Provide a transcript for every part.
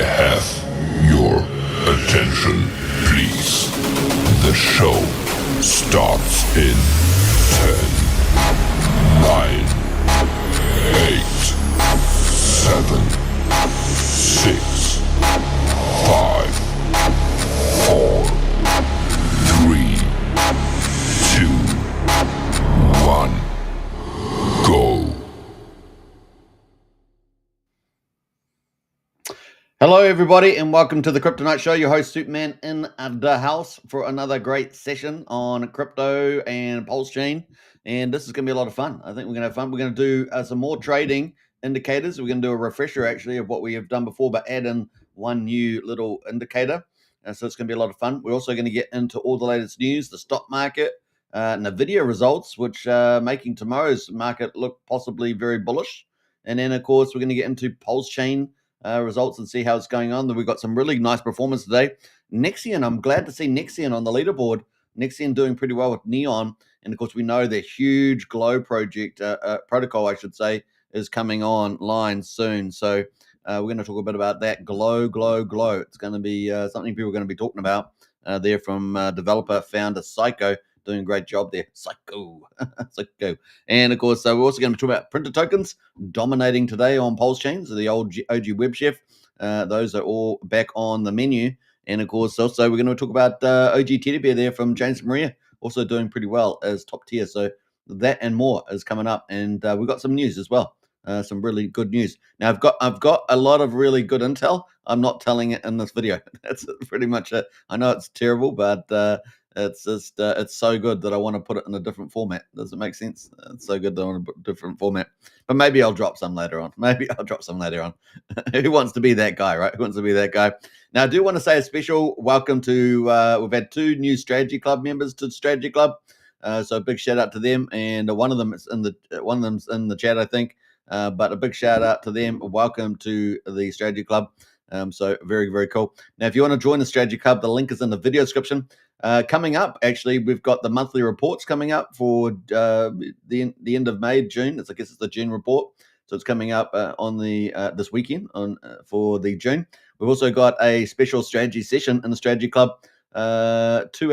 have your attention, please? The show starts in 10, 9, 8, 7, 6, 5, 4, 3, 2, 1, go. Hello, everybody, and welcome to the Crypto Night Show. Your host, Superman, in the house for another great session on crypto and PulseChain. And this is going to be a lot of fun. I think we're going to have fun. We're going to do some more trading indicators. We're going to do a refresher, actually, of what we have done before, but add in one new little indicator. So it's going to be a lot of fun. We're also going to get into all the latest news, the stock market, and the video results, which are making tomorrow's market look possibly very bullish. And then, of course, we're going to get into PulseChain results and see how it's going on. We've got some really nice performance today. Nexion, I'm glad to see Nexion on the leaderboard. Nexion doing pretty well with Neon. And of course, we know the huge Glow project, protocol, I should say, is coming online soon. So we're going to talk a bit about that. Glow. It's going to be something people are going to be talking about there from developer, founder, Psycho. Doing a great job there. Psycho. And of course, we're also going to be talking about printer tokens dominating today on PulseChain. So the old OG Web Chef, those are all back on the menu. And of course, also we're going to talk about OG Teddy Bear there from James Maria, also doing pretty well as top tier. So that and more is coming up. And we've got some news as well. Some really good news. Now I've got a lot of really good intel. I'm not telling it in this video. That's pretty much it. I know it's terrible, but it's just it's so good that I want to put it in a different format. Does it make sense? It's so good that I want to put a different format. But maybe I'll drop some later on. Who wants to be that guy, right? Who wants to be that guy? Now I do want to say a special welcome to we've had 2 new Strategy Club members to Strategy Club. So a big shout out to them, and one of them's in the chat, I think. But a big shout out to them. Welcome to the Strategy Club. So very, very cool. Now, if you want to join the Strategy Club, the link is in the video description. Coming up, actually, we've got the monthly reports coming up for the end of May, June. I guess it's the June report. So it's coming up on the this weekend for the June. We've also got a special strategy session in the Strategy Club 2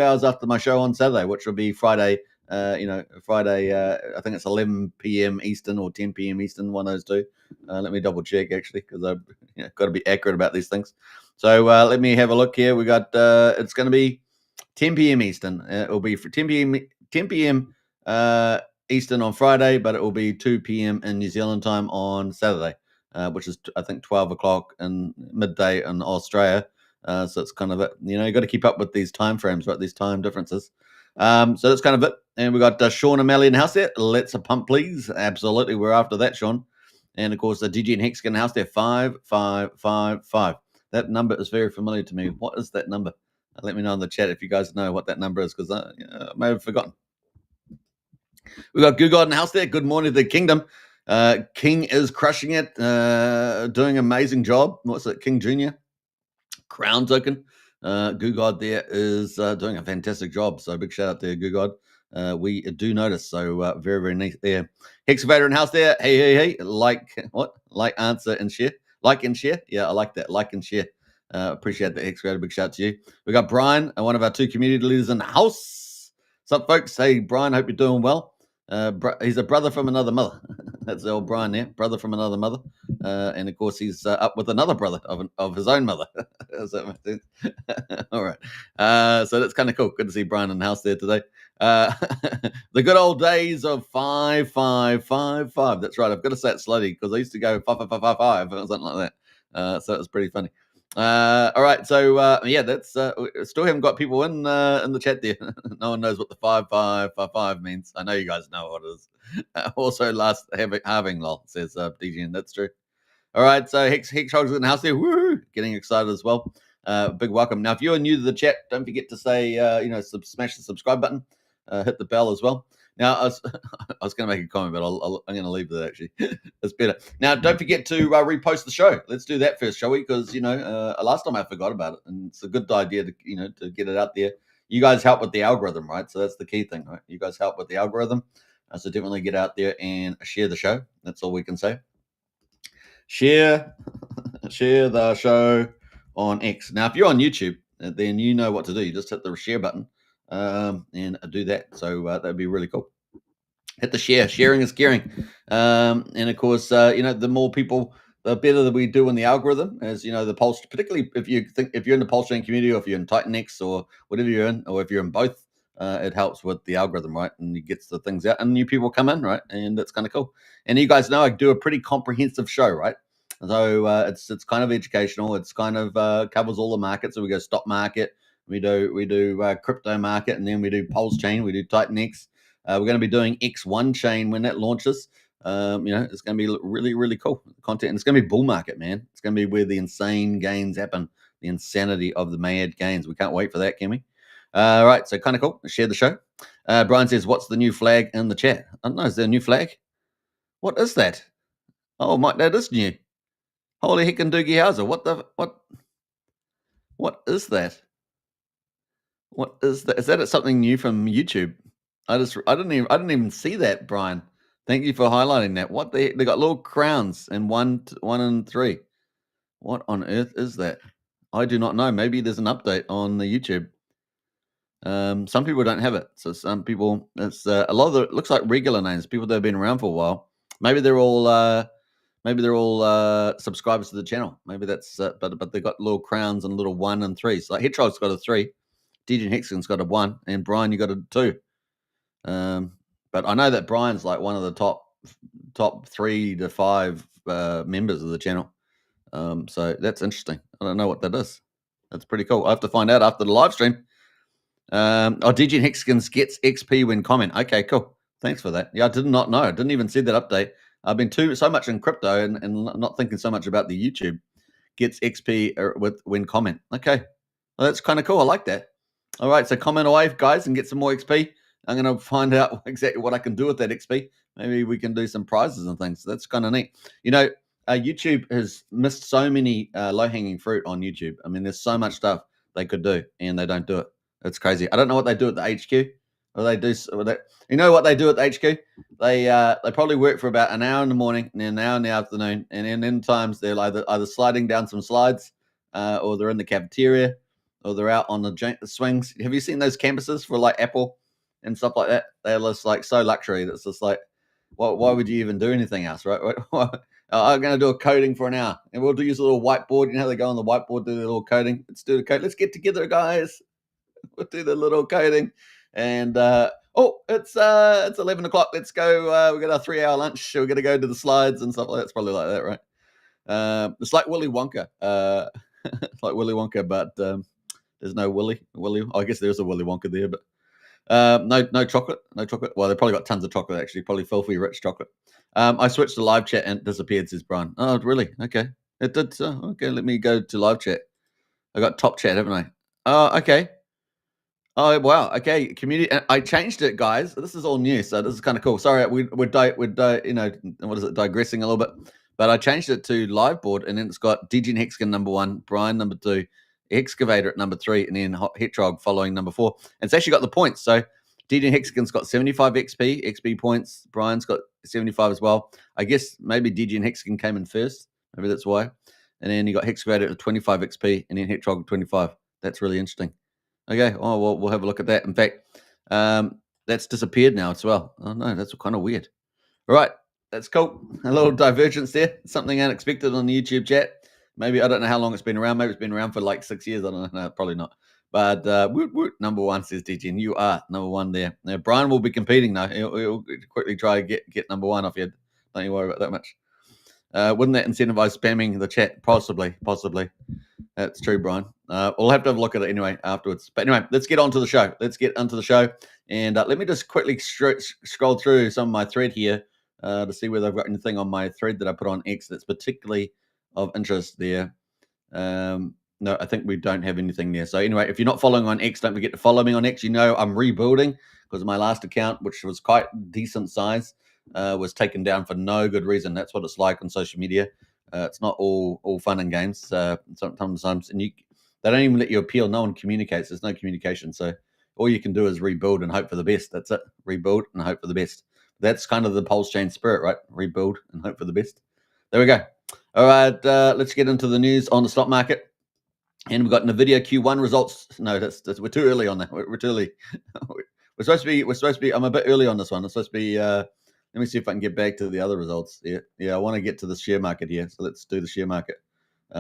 hours after my show on Saturday, which will be Friday. Friday, I think it's 11 p.m. Eastern or 10 p.m. Eastern, one of those two. Let me double check, actually, because I've got to be accurate about these things. So let me have a look here. We got, it's going to be 10 p.m. Eastern. It will be for 10 p.m. Eastern on Friday, but it will be 2 p.m. in New Zealand time on Saturday, which is, I think, 12 o'clock in midday in Australia. So it's kind of it. You got to keep up with these time frames, right? These time differences. So that's kind of it. And we got Sean O'Malley in the house there. Let's a pump, please. Absolutely. We're after that, Sean. And of course, the DG and Hex in the house there. 5555. That number is very familiar to me. What is that number? Let me know in the chat if you guys know what that number is, because I may have forgotten. We got Goo God in the house there. Good morning to the kingdom. King is crushing it, doing an amazing job. What's it, King Jr.? Crown token. Goo God there is doing a fantastic job. So big shout out to Goo God. We do notice. So very, very neat there. Hexavator in house there. Hey. Like, answer, and share. Like and share. Yeah, I like that. Like and share. Appreciate that, Hexavator. Big shout out to you. We got Brian, one of our 2 community leaders in the house. What's up, folks? Hey, Brian, hope you're doing well. He's a brother from another mother. That's the old Brian there, brother from another mother. And of course, he's up with another brother of his own mother. Does that make sense? All right. So that's kind of cool. Good to see Brian in the house there today. The good old days of 5555. That's right. I've got to say it slowly because I used to go 5555 or something like that. So it was pretty funny. All right, so that's still haven't got people in the chat there. No one knows what the 5555 means. I know you guys know what it is. Also, last halving lol, says DG, and that's true. All right, so Hex Holders in the house there. Woo! Getting excited as well. Big welcome. Now, if you are new to the chat, don't forget to say smash the subscribe button, hit the bell as well. Now, I was going to make a comment, but I'm going to leave that, actually. It's better. Now, don't forget to repost the show. Let's do that first, shall we? Because, last time I forgot about it, and it's a good idea to get it out there. You guys help with the algorithm, right? So that's the key thing, right? You guys help with the algorithm. So definitely get out there and share the show. That's all we can say. Share share the show on X. Now, if you're on YouTube, then you know what to do. You just hit the share button and do that. So that'd be really cool. Hit the share. Sharing is caring. And of course, the more people, the better that we do in the algorithm. As you know, the Pulse, particularly if you're in the PulseChain community, or if you're in TitanX, or whatever you're in, or if you're in both, it helps with the algorithm, right? And it gets the things out, and new people come in, right? And that's kind of cool. And you guys know I do a pretty comprehensive show, right? So it's kind of educational. It's kind of covers all the markets. So we go stock market, we do crypto market, and then we do PulseChain, we do TitanX. We're going to be doing X1 chain when that launches. It's going to be really, really cool content. And it's going to be bull market, man. It's going to be where the insane gains happen, the insanity of the mad gains. We can't wait for that, can we? All right, so kind of cool. Share the show. Brian says, what's the new flag in the chat? I don't know. Is there a new flag? What is that? Oh, Mike, that is new. Holy heck and Doogie Howser. What is that? What is that? Is that something new from YouTube? I didn't even see that, Brian. Thank you for highlighting that. What they got little crowns in 1 and 3. What on earth is that? I do not know. Maybe there's an update on the YouTube. Some people don't have it, so some people it's a lot of it looks like regular names, people that have been around for a while. Maybe they're all subscribers to the channel. Maybe that's but they got little crowns and little 1 and 3s. Like Hedgehog's got a 3, DJ Hexagon's got a 1, and Brian, you got a 2. But I know that Brian's like one of the top 3 to 5 members of the channel. So that's interesting. I don't know what that is. That's pretty cool. I have to find out after the live stream. DJ Hexagons gets XP when comment. Okay, cool. Thanks for that. Yeah, I did not know. I didn't even see that update. I've been so much in crypto and not thinking so much about the YouTube. Gets XP when comment. Okay, well, that's kind of cool. I like that. All right, so comment away, guys, and get some more XP. I'm going to find out exactly what I can do with that XP. Maybe we can do some prizes and things. That's kind of neat. YouTube has missed so many low-hanging fruit on YouTube. I mean, there's so much stuff they could do, and they don't do it. It's crazy. I don't know what they do at the HQ. Or they do. You know what they do at the HQ? They probably work for about an hour in the morning and an hour in the afternoon, and then times they're either sliding down some slides, or they're in the cafeteria, or they're out on the swings. Have you seen those campuses for like Apple and stuff like that? They're just like so luxury. That's just like, why would you even do anything else, right? I'm going to do a coding for an hour, and we'll use a little whiteboard. You know how they go on the whiteboard, do a little coding. Let's do the code. Let's get together, guys. We'll do the little coding. And it's 11 o'clock. Let's go. We got our 3-hour lunch. We're going to go to the slides and stuff like that. It's probably like that, right? It's like Willy Wonka. It's like Willy Wonka, but there's no Willy. I guess there's a Willy Wonka there, but no chocolate. No chocolate. Well, they probably got tons of chocolate, actually. Probably filthy rich chocolate. I switched to live chat and it disappeared, says Brian. Oh, really? Okay. It did. Okay, let me go to live chat. I got top chat, haven't I? Oh, okay. Oh, wow. Okay, community. I changed it, guys. This is all new, so this is kind of cool. Sorry, we're digressing a little bit, but I changed it to live board, and then it's got DJ Hexagon number 1, Brian number 2, Excavator at number 3, and then Hedgehog following number 4. And it's actually got the points. So DJ Hexagon's got 75 XP points. Brian's got 75 as well. I guess maybe DJ Hexagon came in first. Maybe that's why. And then you got Excavator at 25 XP, and then Hedgehog at 25. That's really interesting. Okay, oh, well, we'll have a look at that. In fact, that's disappeared now as well. Oh, no, that's kind of weird. All right, that's cool. A little divergence there. Something unexpected on the YouTube chat. Maybe, I don't know how long it's been around. Maybe it's been around for like 6 years. I don't know. No, probably not. But number 1 says DJ, and you are number 1 there. Now, Brian will be competing now. He'll quickly try to get number 1 off you. Don't you worry about that much. Wouldn't that incentivize spamming the chat? Possibly. That's true, Brian. We'll have to have a look at it anyway afterwards. But anyway, let's get on to the show. And let me just quickly scroll through some of my thread here to see whether I've got anything on my thread that I put on X that's particularly of interest there. No, I think we don't have anything there. So anyway, if you're not following on X, don't forget to follow me on X. You know I'm rebuilding because my last account, which was quite decent size, was taken down for no good reason. That's what it's like on social media. It's not all fun and games. Sometimes, and they don't even let you appeal. No one communicates. There's no communication. So all you can do is rebuild and hope for the best. That's it. Rebuild and hope for the best. That's kind of the PulseChain spirit, right? Rebuild and hope for the best. There we go. All right, let's get into the news on the stock market. And we've got Nvidia Q1 results. No, we're too early on that. We're too early. We're supposed to be. I'm a bit early on this one. It's supposed to be. Let me see if I can get back to the other results. Yeah. I want to get to the share market here. So let's do the share market,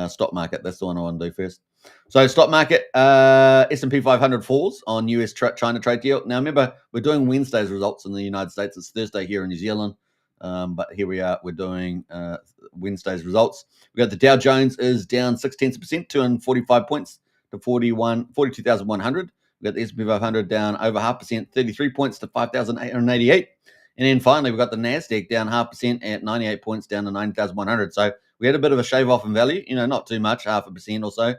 stock market. That's the one I want to do first. So stock market, S&P 500 falls on US China trade deal. Now remember, we're doing Wednesday's results in the United States. It's Thursday here in New Zealand. But here we are. We're doing Wednesday's results. We got the Dow Jones is down 0.6%, 245 points to 42,100. We got the S&P 500 down over 0.5%, 33 points to 5,888. And then finally, we got the Nasdaq down 0.5% at 98 points, down to 9,100. So we had a bit of a shave off in value. Not too much, 0.5% or so.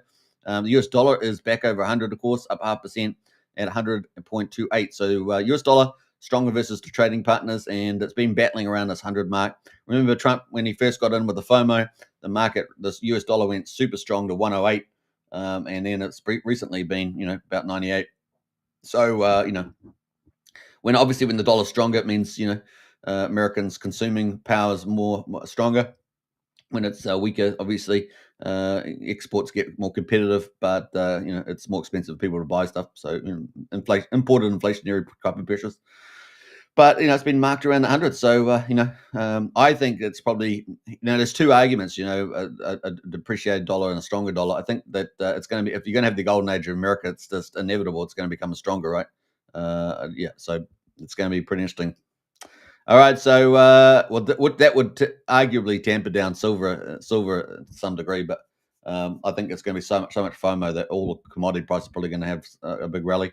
The US dollar is back over 100, of course, up 0.5% at 100.28. So US dollar stronger versus the trading partners, and it's been battling around this 100 mark. Remember Trump, when he first got in with the FOMO, the market, this US dollar went super strong to 108, and then it's recently been, about 98. So, when the dollar's stronger, it means, Americans' consuming power is more stronger. When it's weaker, obviously, exports get more competitive, but, it's more expensive for people to buy stuff. So, imported inflationary type of pressures. But it's been marked around the 100. So I think it's probably there's two arguments. A depreciated dollar and a stronger dollar. I think that it's going to be, if you're going to have the golden age of America, it's just inevitable. It's going to become stronger, right? So it's going to be pretty interesting. All right, so that would arguably tamper down silver to some degree, but I think it's going to be so much FOMO that all the commodity prices are probably going to have a big rally.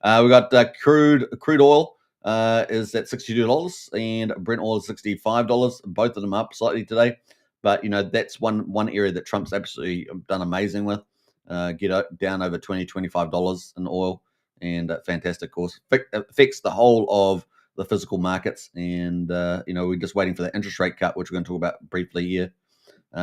We got crude oil. Is at $62 and Brent oil is $65. Both of them up slightly today, but that's one area that Trump's absolutely done amazing with. Get down over $25 in oil, and fantastic course. Affects the whole of the physical markets, and we're just waiting for the interest rate cut, which we're going to talk about briefly here,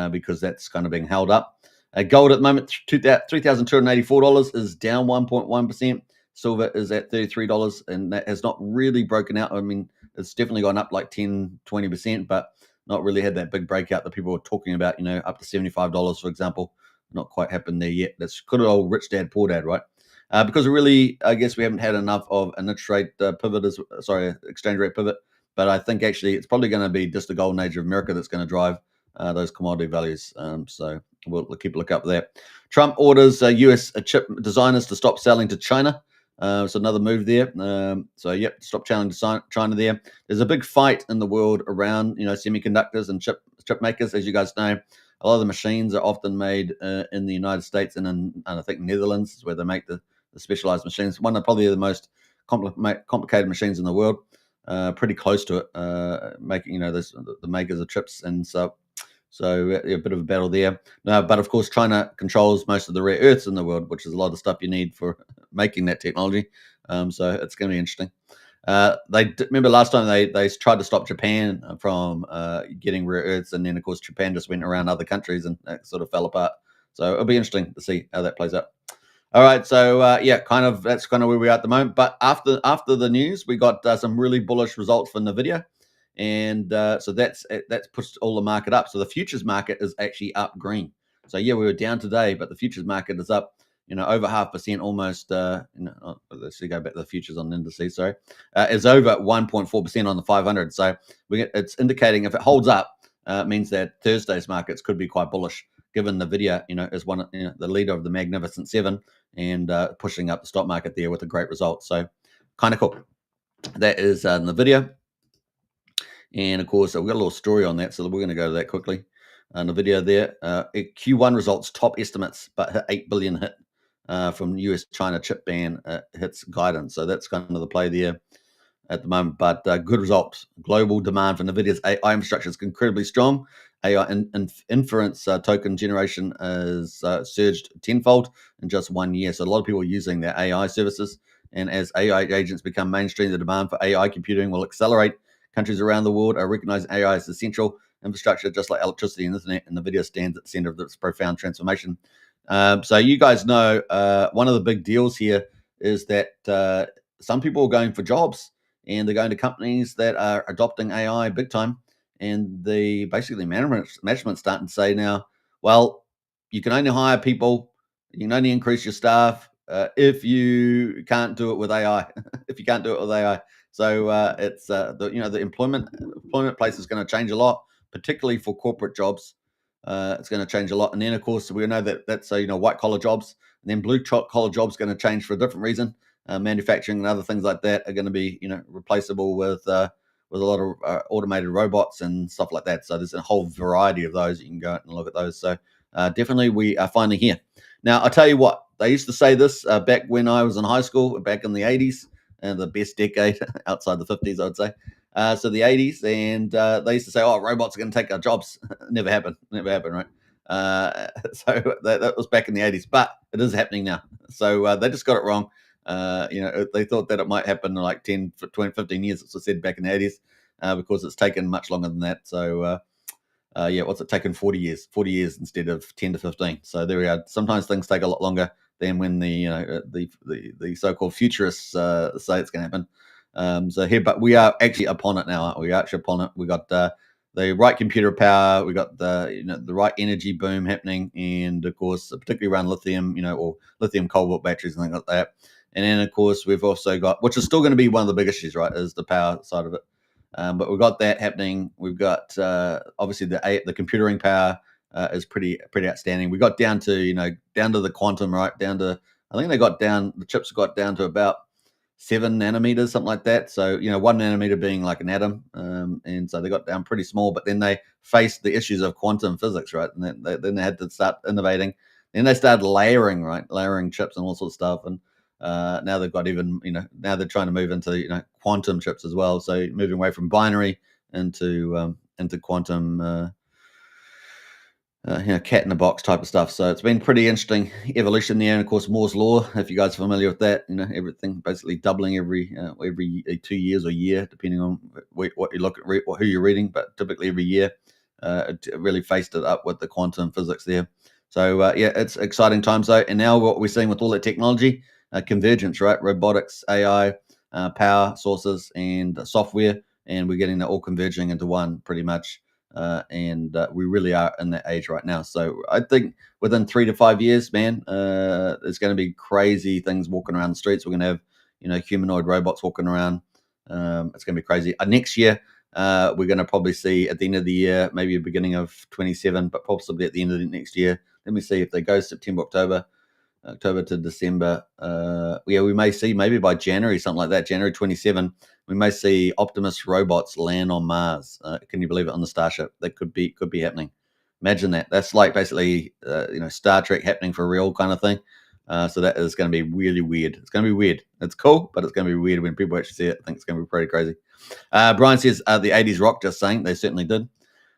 because that's kind of being held up. Gold at the moment, $3,284 is down 1.1%. Silver is at $33, and that has not really broken out. I mean, it's definitely gone up like 10, 20%, but not really had that big breakout that people were talking about, up to $75, for example. Not quite happened there yet. That's good old rich dad, poor dad, right? Because I guess we haven't had enough of an interest rate exchange rate pivot. But I think actually it's probably going to be just the golden age of America that's going to drive those commodity values. So we'll keep a look up there. Trump orders U.S. chip designers to stop selling to China. So another move there. Stop challenging China there. There's a big fight in the world around, semiconductors and chip makers. As you guys know, a lot of the machines are often made in the United States and I think Netherlands is where they make the specialized machines. One of probably the most complicated machines in the world. Pretty close to it, making the makers of chips, and so a bit of a battle there. But of course, China controls most of the rare earths in the world, which is a lot of stuff you need for making that technology. So it's going to be interesting. Remember last time they tried to stop Japan from getting rare earths, and then of course Japan just went around other countries and that sort of fell apart. So it'll be interesting to see how that plays out. All right, so that's kind of where we are at the moment. But after the news, we got some really bullish results for Nvidia. And so that's pushed all the market up. So the futures market is actually up green. So we were down today, but the futures market is up, over 0.5%, almost. Let's see, go back to the futures on the indices. Sorry, is over 1.4% on the 500. So it's indicating if it holds up, it means that Thursday's markets could be quite bullish, given Nvidia, is one, the leader of the Magnificent Seven, and pushing up the stock market there with a great result. So kind of cool. That is Nvidia. And of course, we've got a little story on that, so we're going to go to that quickly. The video there, Q1 results top estimates, but 8 billion hit from US China chip ban hits guidance. So that's kind of the play there at the moment. But good results. Global demand for Nvidia's AI infrastructure is incredibly strong. AI inference token generation has surged tenfold in just 1 year. So a lot of people are using their AI services. And as AI agents become mainstream, the demand for AI computing will accelerate. Countries around the world are recognizing AI as essential infrastructure, just like electricity and internet, and Nvidia stands at the center of this profound transformation. So you guys know one of the big deals here is that some people are going for jobs, and they're going to companies that are adopting AI big time. and the basically management's starting to say now, well, you can only hire people, you can only increase your staff if you can't do it with AI. If you can't do it with AI, so it's the employment place is going to change a lot, particularly for corporate jobs. It's going to change a lot, and then of course we know that that's white collar jobs, and then blue collar jobs going to change for a different reason. Manufacturing and other things like that are going to be replaceable with a lot of automated robots and stuff like that. So there's a whole variety of those. You can go out and look at those. So definitely we are finally here. Now, I'll tell you what, they used to say this back when I was in high school, back in the 80s, and the best decade outside the 50s, I would say. So the 80s, and they used to say, oh, robots are going to take our jobs. Never happened, right? So that was back in the 80s, but it is happening now. So they just got it wrong. They thought that it might happen in like 10, 20, 15 years, as I said, back in the 80s, because it's taken much longer than that. So, what's it taken? 40 years, 40 years instead of 10 to 15. So there we are. Sometimes things take a lot longer than when the so-called futurists say it's going to happen. But we are actually upon it now, aren't we? We're actually upon it. We got the right computer power, we got the right energy boom happening, and of course, particularly around lithium, or lithium cobalt batteries and things like that. And then, of course, we've also got, which is still going to be one of the big issues, right, is the power side of it. But we've got that happening. We've got obviously the computing power is pretty outstanding. We got down to down to the quantum, right? Down to, I think the chips got down to about 7 nanometers, something like that. So 1 nanometer being like an atom, and so they got down pretty small. But then they faced the issues of quantum physics, right? And then they had to start innovating. Then they started layering chips and all sorts of stuff. And now they've got even now they're trying to move into quantum chips as well. So moving away from binary into quantum. Cat in the box type of stuff. So it's been pretty interesting evolution there. And of course, Moore's law, if you guys are familiar with that, everything basically doubling every 2 years or year, depending on what you look at, who you're reading, but typically every year. It really faced it up with the quantum physics there. So it's exciting times though. And now what we're seeing with all that technology, convergence, right? Robotics, AI, power sources, and software, and we're getting that all converging into one pretty much. And we really are in that age right now. So I think within 3 to 5 years, man, there's going to be crazy things walking around the streets. We're going to have, humanoid robots walking around. It's going to be crazy. Next year, we're going to probably see at the end of the year, maybe a beginning of 27, but possibly at the end of the next year. Let me see if they go September, October to December. We may see maybe by January, something like that, January 27, we may see Optimus robots land on Mars. Can you believe it, on the Starship? That could be happening. Imagine that. That's like basically, Star Trek happening for real kind of thing. So that is going to be really weird. It's going to be weird. It's cool, but it's going to be weird when people actually see it. I think it's going to be pretty crazy. Brian says the 80s rock, just saying. They certainly did.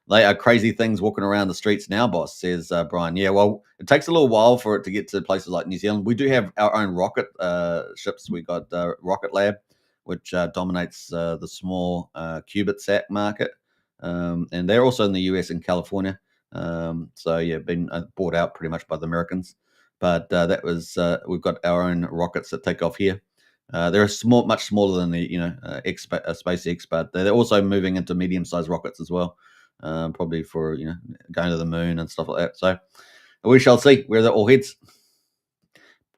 They are crazy things walking around the streets now, boss, says Brian. Yeah, well, it takes a little while for it to get to places like New Zealand. We do have our own rocket ships. We got Rocket Lab, which dominates the small CubeSat market. And they're also in the US and California. Been bought out pretty much by the Americans. But that was we've got our own rockets that take off here. They're much smaller than the SpaceX, but they're also moving into medium-sized rockets as well, probably for going to the moon and stuff like that. So we shall see where that all heads.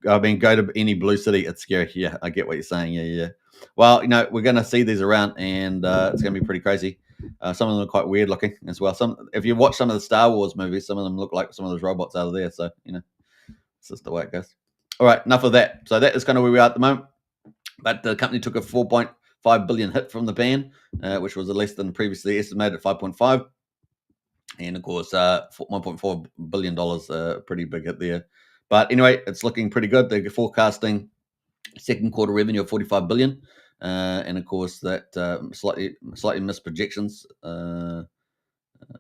I mean, go to any blue city, it's scary. Yeah, I get what you're saying. Yeah. Well, we're going to see these around, and it's going to be pretty crazy. Some of them are quite weird looking as well. If you watch some of the Star Wars movies, some of them look like some of those robots out of there. So it's just the way it goes. All right, enough of that. So that is kind of where we are at the moment. But the company took a 4.5 billion hit from the ban, which was less than previously estimated at 5.5. And of course, $1.4 billion, pretty big hit there. But anyway, it's looking pretty good. They're forecasting second quarter revenue of 45 billion. And of course, that slightly missed projections.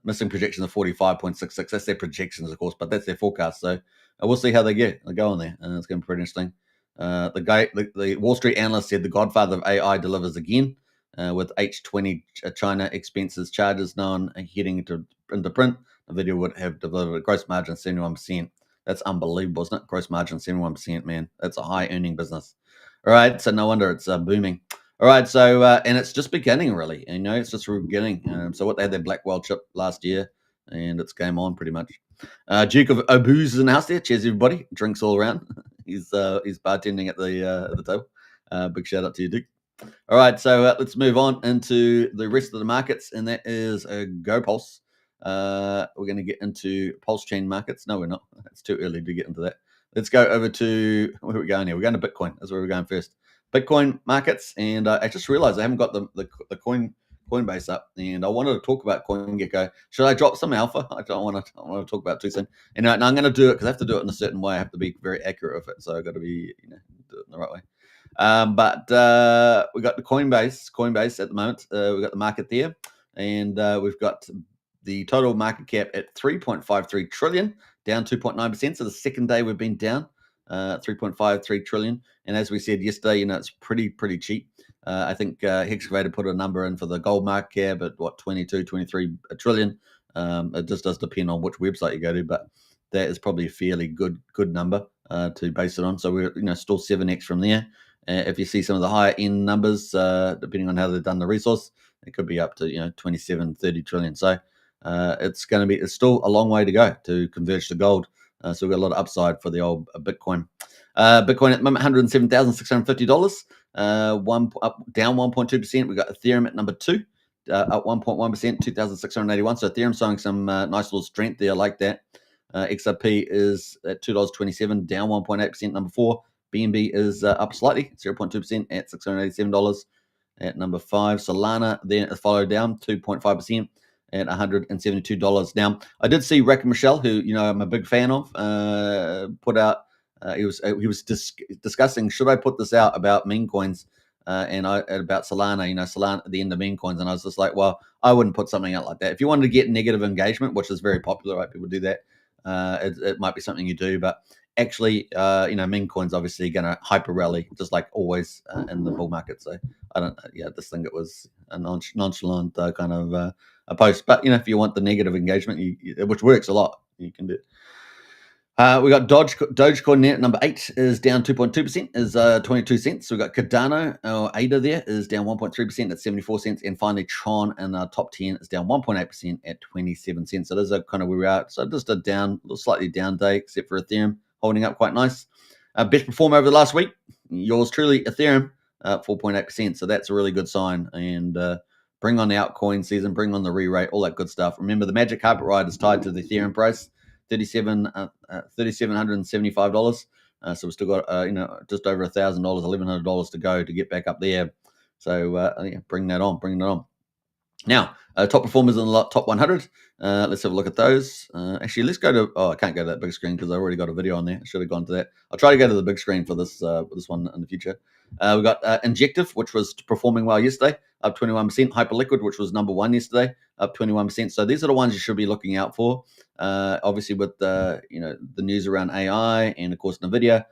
Missing projections of 45.66. That's their projections, of course, but that's their forecast. So we'll see how they go on there. It's going to be pretty interesting. The Wall Street analyst said the godfather of AI delivers again, with H20 China expenses charges known heading into print. The video would have delivered a gross margin of 71%. That's unbelievable, isn't it? Gross margin 71%, man. That's a high earning business. All right, so no wonder it's booming. All right, so and it's just beginning, really. It's just beginning. So what they had their black whale chip last year, and it's game on pretty much. Duke of Obuz is in the house there. Cheers, everybody. Drinks all around. he's bartending at the table. Big shout out to you, Duke. All right, so let's move on into the rest of the markets, and that is Go Pulse. We're going to get into PulseChain markets. No, we're not. It's too early to get into that. Let's go over to where are we going here? We're going to Bitcoin. That's where we're going first. Bitcoin markets, and I just realized I haven't got the Coinbase up, and I wanted to talk about CoinGecko. Should I drop some alpha? I don't want to talk about it too soon. And I'm going to do it because I have to do it in a certain way. I have to be very accurate with it, so I've got to be do it in the right way. But we got the Coinbase at the moment. We've got the market there, and we've got the total market cap at 3.53 trillion, down 2.9%. So the second day we've been down 3.53 trillion. And as we said yesterday, it's pretty cheap. I think Hexcavator put a number in for the gold market cap at 22, 23 trillion. It just does depend on which website you go to, but that is probably a fairly good number to base it on. So we're still 7x from there. If you see some of the higher end numbers, depending on how they've done the resource, it could be up to 27, 30 trillion. So it's still a long way to go to converge to gold. So we've got a lot of upside for the old Bitcoin. Bitcoin at the moment, $107,650. Down 1.2%. We've got Ethereum at number 2, up 1.1%, 2,681. So Ethereum showing some nice little strength there. I like that. XRP is at $2.27, down 1.8%. Number 4. BNB is up slightly, 0.2% at $687 at number 5. Solana then followed down 2.5% at $172. Now, I did see Rick Michelle, who I'm a big fan of, put out. He was discussing, should I put this out about meme coins and about Solana? Solana at the end of meme coins, and I was just like, well, I wouldn't put something out like that. If you wanted to get negative engagement, which is very popular, right? People do that. It might be something you do, but actually, meme coins obviously going to hyper rally, just like always in the bull market. So I don't, just think it was a nonchalant kind of a post. But if you want the negative engagement, which works a lot, you can do it. We got Dogecoin there at number 8 is down 2.2%, is 22 cents. We got Cardano or ADA there is down 1.3% at 74 cents, and finally Tron in our top 10 is down 1.8% at 27 cents. So those are kind of where we're at. So just a slightly down day, except for Ethereum holding up quite nice. Best performer over the last week, yours truly, Ethereum, 4.8%. So that's a really good sign. And bring on the altcoin season, bring on the re-rate, all that good stuff. Remember, the magic carpet ride is tied to the Ethereum price. $3,775. So we've still got just over $1,000, $1,100 to go to get back up there. So bring that on. Now, top performers in the top 100. Let's have a look at those. Actually, let's go to. I can't go to that big screen because I already got a video on there. I should have gone to that. I'll try to go to the big screen for this one in the future. We've got Injective, which was performing well yesterday, up 21%. Hyperliquid, which was number 1 yesterday, up 21%. So these are the ones you should be looking out for. Obviously, with the news around AI and of course NVIDIA,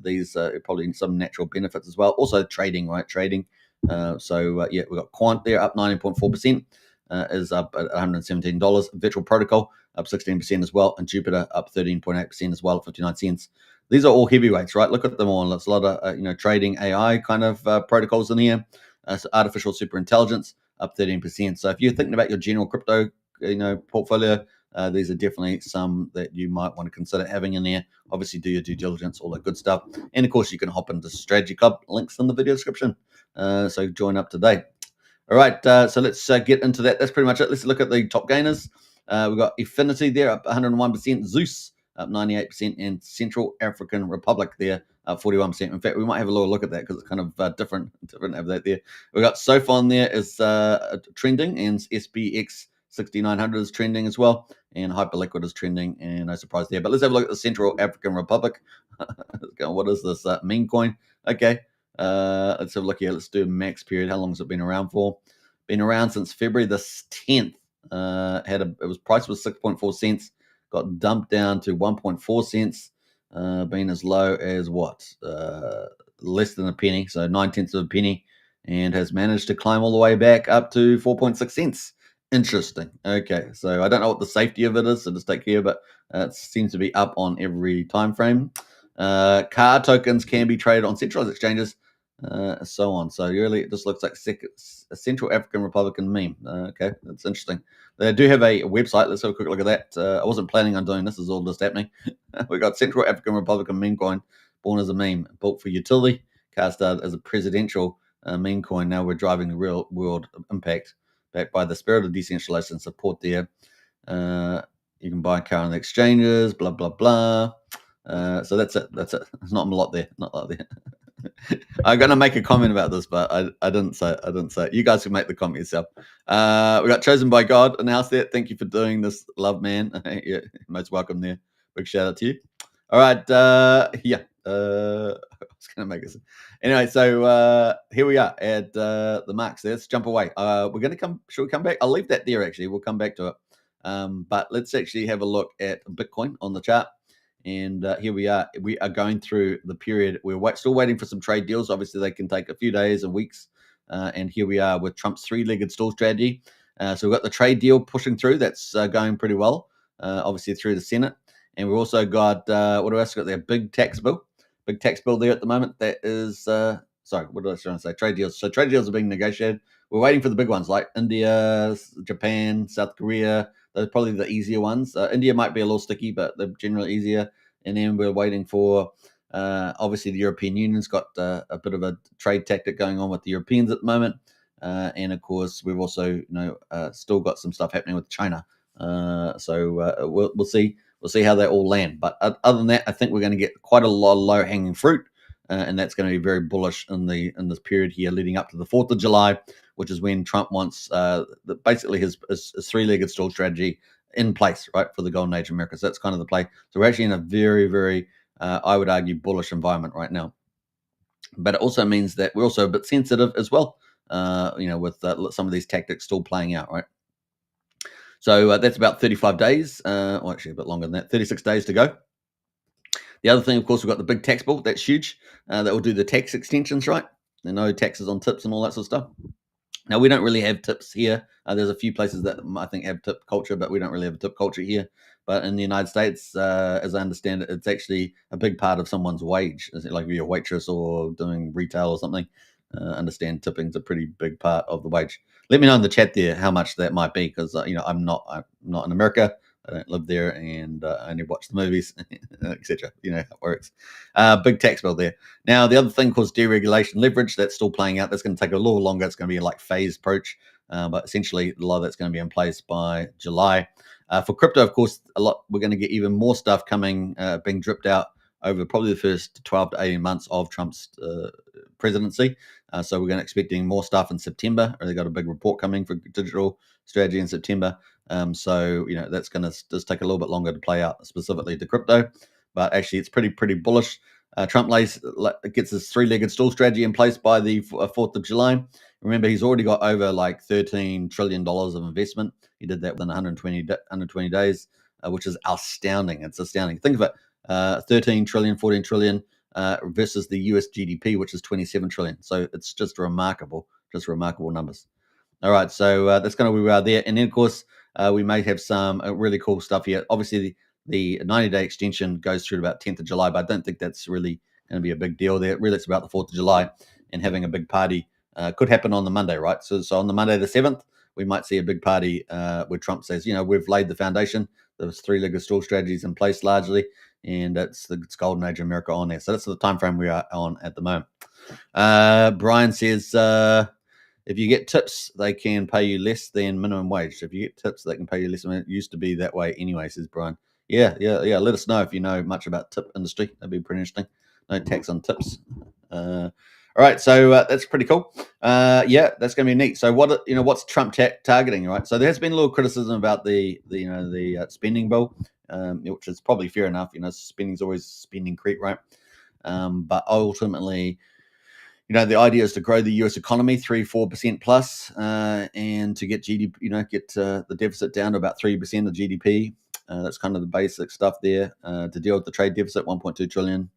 these are probably some natural benefits as well. Also trading, right? Trading. We've got Quant there up 19.4%, is up at $117. Virtual Protocol up 16% as well, and Jupiter up 13.8% as well at 59 cents. These are all heavyweights, right? Look at them all. There's a lot of trading AI kind of protocols in here. So artificial super intelligence up 13%. So if you're thinking about your general crypto portfolio, these are definitely some that you might want to consider having in there. Obviously, do your due diligence, all that good stuff. And of course, you can hop into Strategy Club. Links in the video description. So join up today. All right, so let's get into that. That's pretty much it. Let's look at the top gainers. We've got Affinity there up 101%, Zeus up 98%, and Central African Republic there up 41%. In fact, we might have a little look at that because it's kind of different over that there. We've got Sophon there is trending, and SPX 6900 is trending as well, and Hyperliquid is trending, and no surprise there. But let's have a look at the Central African Republic. What is this meme coin? Okay. Let's have a look here. Let's do a max period. How long has it been around for? Been around since February the 10th. Price was 6.4 cents. Got dumped down to 1.4 cents. Been as low as less than a penny, so 9/10 of a penny, and has managed to climb all the way back up to 4.6 cents. Interesting. Okay, so I don't know what the safety of it is, so just take care, but it seems to be up on every time frame. Car tokens can be traded on centralized exchanges. so on. So really, it just looks like a Central African Republican meme. Okay, that's interesting. They do have a website. Let's have a quick look at that. I wasn't planning on doing this. This is all just happening. We got Central African Republican meme coin, born as a meme, built for utility, cast out as a presidential meme coin. Now we're driving the real world impact, backed by the spirit of decentralization support there. You can buy current exchanges, blah blah blah. So that's it. That's it. There's not a lot there. Not a lot there. I'm gonna make a comment about this, but I didn't say it. I didn't say it. You guys can make the comment yourself. We got chosen by God. Announced that. Thank you for doing this, love man. Yeah, most welcome there. Big shout out to you. All right. Yeah. I was gonna make this. Anyway, so here we are at the marks. Let's jump away. We're gonna come. Should we come back? I'll leave that there. Actually, we'll come back to it. But let's actually have a look at Bitcoin on the chart. And here we are. We are going through the period. We're still waiting for some trade deals. Obviously, they can take a few days and weeks. And here we are with Trump's three-legged stool strategy. So we've got the trade deal pushing through. That's going pretty well, obviously through the Senate. And we've also got, what else? We've got their big tax bill. Big tax bill there at the moment. That is, sorry, what was I trying to say? Trade deals. So trade deals are being negotiated. We're waiting for the big ones like India, Japan, South Korea. Those are probably the easier ones. India might be a little sticky, but they're generally easier. And then we're waiting for, obviously, the European Union's got a bit of a trade tactic going on with the Europeans at the moment. And, of course, we've also, still got some stuff happening with China. So we'll see. We'll see how they all land. But other than that, I think we're going to get quite a lot of low-hanging fruit. And that's going to be very bullish in this period here leading up to the 4th of July, which is when Trump wants basically his three-legged stool strategy in place, right, for the golden age of America. So that's kind of the play. So we're actually in a very, very, I would argue, bullish environment right now. But it also means that we're also a bit sensitive as well, with some of these tactics still playing out, right? So that's about 35 days, well, actually a bit longer than that, 36 days to go. The other thing, of course, we've got the big tax bill. That's huge. That will do the tax extensions, right? There are no taxes on tips and all that sort of stuff. Now, we don't really have tips here. There's a few places that I think have tip culture, but we don't really have a tip culture here. But in the United States, as I understand it, it's actually a big part of someone's wage. Like if you're a waitress or doing retail or something, understand tipping's a pretty big part of the wage. Let me know in the chat there how much that might be, because I'm not in America. I don't live there, and I only watch the movies, etc. You know how it works. Big tax bill there. Now, the other thing called deregulation leverage, that's still playing out. That's going to take a little longer. It's going to be like phased approach, but essentially a lot of that's going to be in place by July. For crypto, of course, we're going to get even more stuff coming, being dripped out over probably the first 12 to 18 months of Trump's presidency. So we're going to expecting more stuff in September. They got a big report coming for digital strategy in September. So that's going to just take a little bit longer to play out, specifically to crypto. But actually, it's pretty bullish. Trump gets his three-legged stool strategy in place by the 4th of July. Remember, he's already got over like $13 trillion of investment. He did that within 120 days, which is astounding. It's astounding. Think of it, 13 trillion, 14 trillion versus the US GDP, which is 27 trillion. So it's just remarkable numbers. All right, so that's kind of where we are there. And then, of course, we may have some really cool stuff here. Obviously, the 90-day extension goes through to about 10th of July, but I don't think that's really going to be a big deal there. Really, it's about the 4th of July, and having a big party could happen on the Monday, right? So on the Monday the 7th, we might see a big party where Trump says, we've laid the foundation. There's three-legged stool strategies in place largely, and it's golden age of America on there. So that's the time frame we are on at the moment. Brian says, if you get tips, they can pay you less than minimum wage. If you get tips, they can pay you less. I mean, it used to be that way anyway, says Brian. Yeah. Let us know if you know much about tip industry. That'd be pretty interesting. No tax on tips. All right, so that's pretty cool. That's going to be neat. So what's Trump targeting, right? So there has been a little criticism about the spending bill, which is probably fair enough. Spending's always spending creep, right? But ultimately, the idea is to grow the U.S. economy 3-4% plus, and to get GDP, get the deficit down to about 3% of GDP. That's kind of the basic stuff there. To deal with the trade deficit, 1.2 trillion.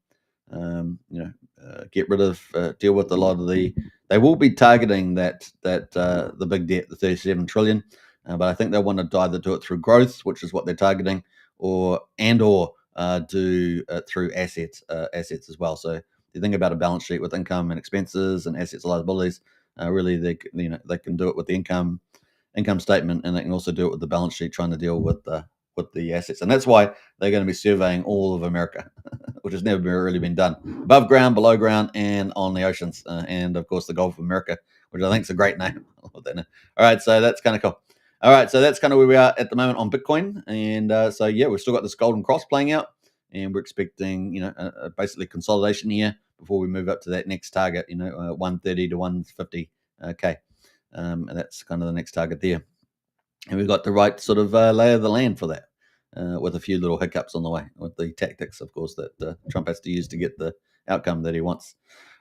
Get rid of, deal with a lot of they will be targeting that the big debt, the 37 trillion. But I think they want to either do it through growth, which is what they're targeting, or do it through assets as well. So you think about a balance sheet with income and expenses and assets and liabilities, really they can do it with the income statement, and they can also do it with the balance sheet, trying to deal with the assets. And that's why they're going to be surveying all of America, which has never really been done, above ground, below ground, and on the oceans, and of course the Gulf of America, which I think is a great name. All right, so that's kind of cool. All right, so that's kind of where we are at the moment on Bitcoin, and so yeah, we've still got this golden cross playing out, and we're expecting basically consolidation here before we move up to that next target, 130 to 150 k. And that's kind of the next target there. And we've got the right sort of lay of the land for that, with a few little hiccups on the way, with the tactics, of course, that Trump has to use to get the outcome that he wants.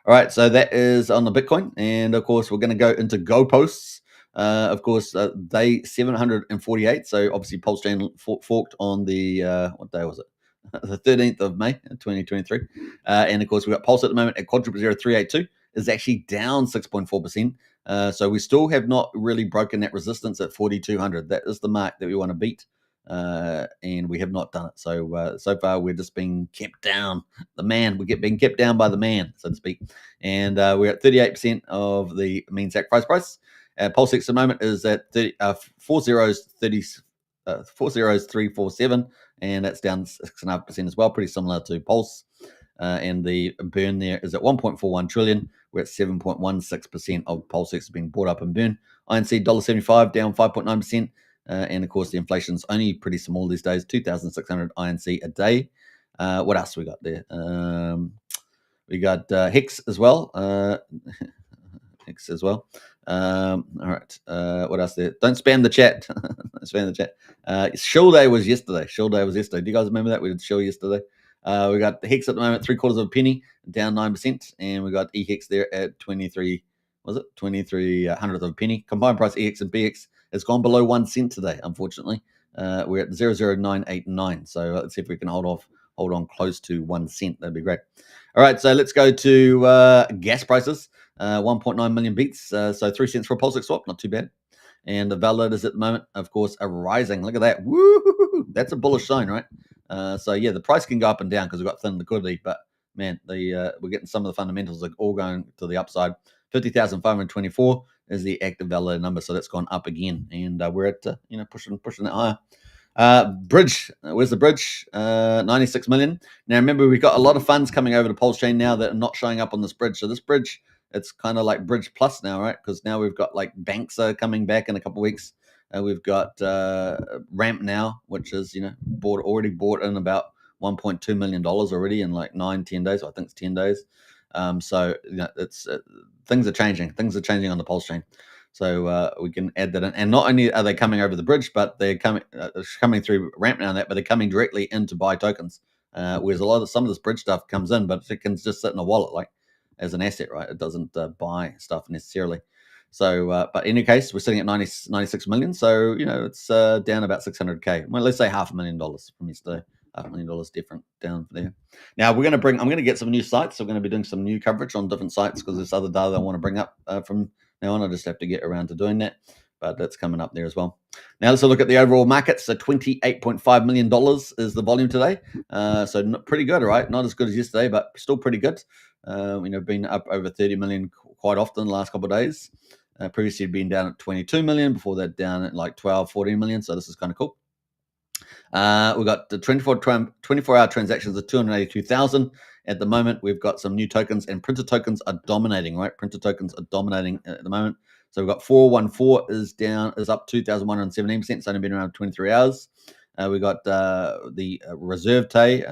All right, so that is on the Bitcoin. And, of course, we're going to go into Go Posts. Of course, day 748. So, obviously, PulseChain forked on the, what day was it? The 13th of May, 2023. And, of course, we've got Pulse at the moment at quadruple 0382. Is actually down 6.4%. So we still have not really broken that resistance at 4,200. That is the mark that we want to beat, and we have not done it. So so far we're just being kept down. We're being kept down by the man, so to speak. And we're at 38% of the mean sacrifice price. PulseX at the moment is at 40347, and that's down 6.5% as well, pretty similar to Pulse. And the burn there is at 1.41 trillion. We're at 7.16% of PulseX has been bought up and burned. INC $1.75 down 5.9%. And of course, the inflation's only pretty small these days, 2,600 INC a day. What else we got there? We got Hex as well. Hex as well. All right. What else there? Don't spam the chat. Don't spam the chat. Shill Day was yesterday. Do you guys remember that? We did Shill yesterday. We got the Hex at the moment, 3/4 of a penny, down 9%, and we got EHEX there at 23. Was it 23 hundredth of a penny? Combined price EX and BX has gone below 1 cent today. Unfortunately, we're at 00989. So let's see if we can hold on close to 1 cent. That'd be great. All right, so let's go to gas prices. 1.9 million beats, so 3 cents for a PulseX swap, not too bad. And the validators at the moment, of course, are rising. Look at that. Woo! That's a bullish sign, right? So yeah, the price can go up and down because we've got thin liquidity, but man, we're getting some of the fundamentals are all going to the upside. 50,524 is the active validator number, so that's gone up again, and we're at pushing that higher. Bridge, where's the bridge? 96 million. Now remember, we've got a lot of funds coming over to PulseChain now that are not showing up on this bridge. So this bridge, it's kind of like Bridge Plus now, right? Because now we've got like banks are coming back in a couple of weeks. We've got Ramp now, which is already bought in about $1.2 million already in like 9-10 days. I think it's 10 days. So it's things are changing. Things are changing on the PulseChain. So we can add that in. And not only are they coming over the bridge, but they're coming through Ramp now and that, but they're coming directly into buy tokens. Whereas some of this bridge stuff comes in, but it can just sit in a wallet like as an asset, right? It doesn't buy stuff necessarily. So, but in any case, we're sitting at 96 million. So, it's down about 600K. Well, let's say $500,000 from yesterday. $500,000 different down there. Now I'm going to get some new sites. So we're going to be doing some new coverage on different sites because there's other data I want to bring up from now on. I just have to get around to doing that, but that's coming up there as well. Now let's look at the overall market. So $28.5 million is the volume today. So pretty good, right? Not as good as yesterday, but still pretty good. Been up over 30 million quite often the llast couple of days. Previously been down at 22 million, before that down at like 12, 14 million. So this is kind of cool. We've got the 24-hour transactions of 282,000. At the moment, we've got some new tokens, and printer tokens are dominating, right? Printer tokens are dominating at the moment. So we've got 414 is up 2,117%. It's only been around 23 hours. We got the Reserve Tay.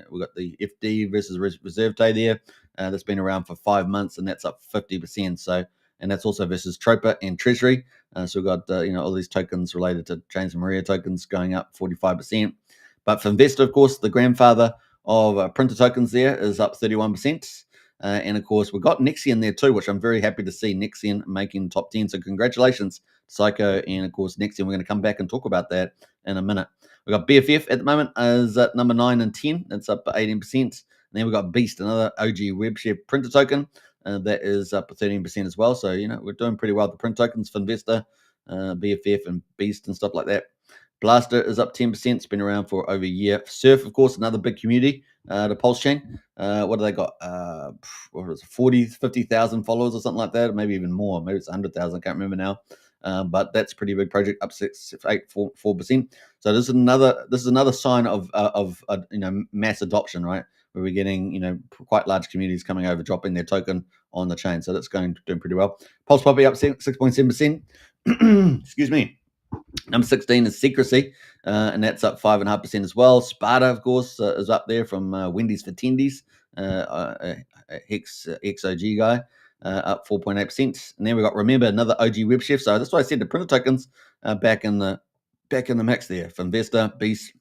We got the FD versus Reserve Tay there. That's been around for 5 months, and that's up 50%. So, and that's also versus Tropa and Treasury. So we've got all these tokens related to James and Maria tokens going up 45%. But for Investor, of course, the grandfather of printer tokens there is up 31%. And of course, we've got Nexion there too, which I'm very happy to see Nexion making the top 10. So congratulations, Psycho, and of course Nexion. We're going to come back and talk about that in a minute. We've got BFF at the moment is at number 9 and 10. It's up 18%. And then we've got Beast, another OG WebShare printer token. That is up 13% as well. So, we're doing pretty well with the print tokens for Investor, BFF, and Beast and stuff like that. Blaster is up 10%. It's been around for over a year. Surf, of course, another big community. to PulseChain. What do they got? What was it, 40, 50,000 followers or something like that? Maybe even more. Maybe it's 100,000. I can't remember now. But that's a pretty big project, up 4%. So this is another sign of mass adoption, right? Where we're getting quite large communities coming over, dropping their token on the chain. So that's doing pretty well. Pulse Poppy up 6.7%. Excuse me. Number 16 is Secrecy, and that's up 5.5% as well. Sparta, of course, is up there from Wendy's for Tendies, XOG guy, up 4.8%. And then we got Remember, another OG web chef. So that's why I said the printer tokens back in the mix there for Investor, Beast,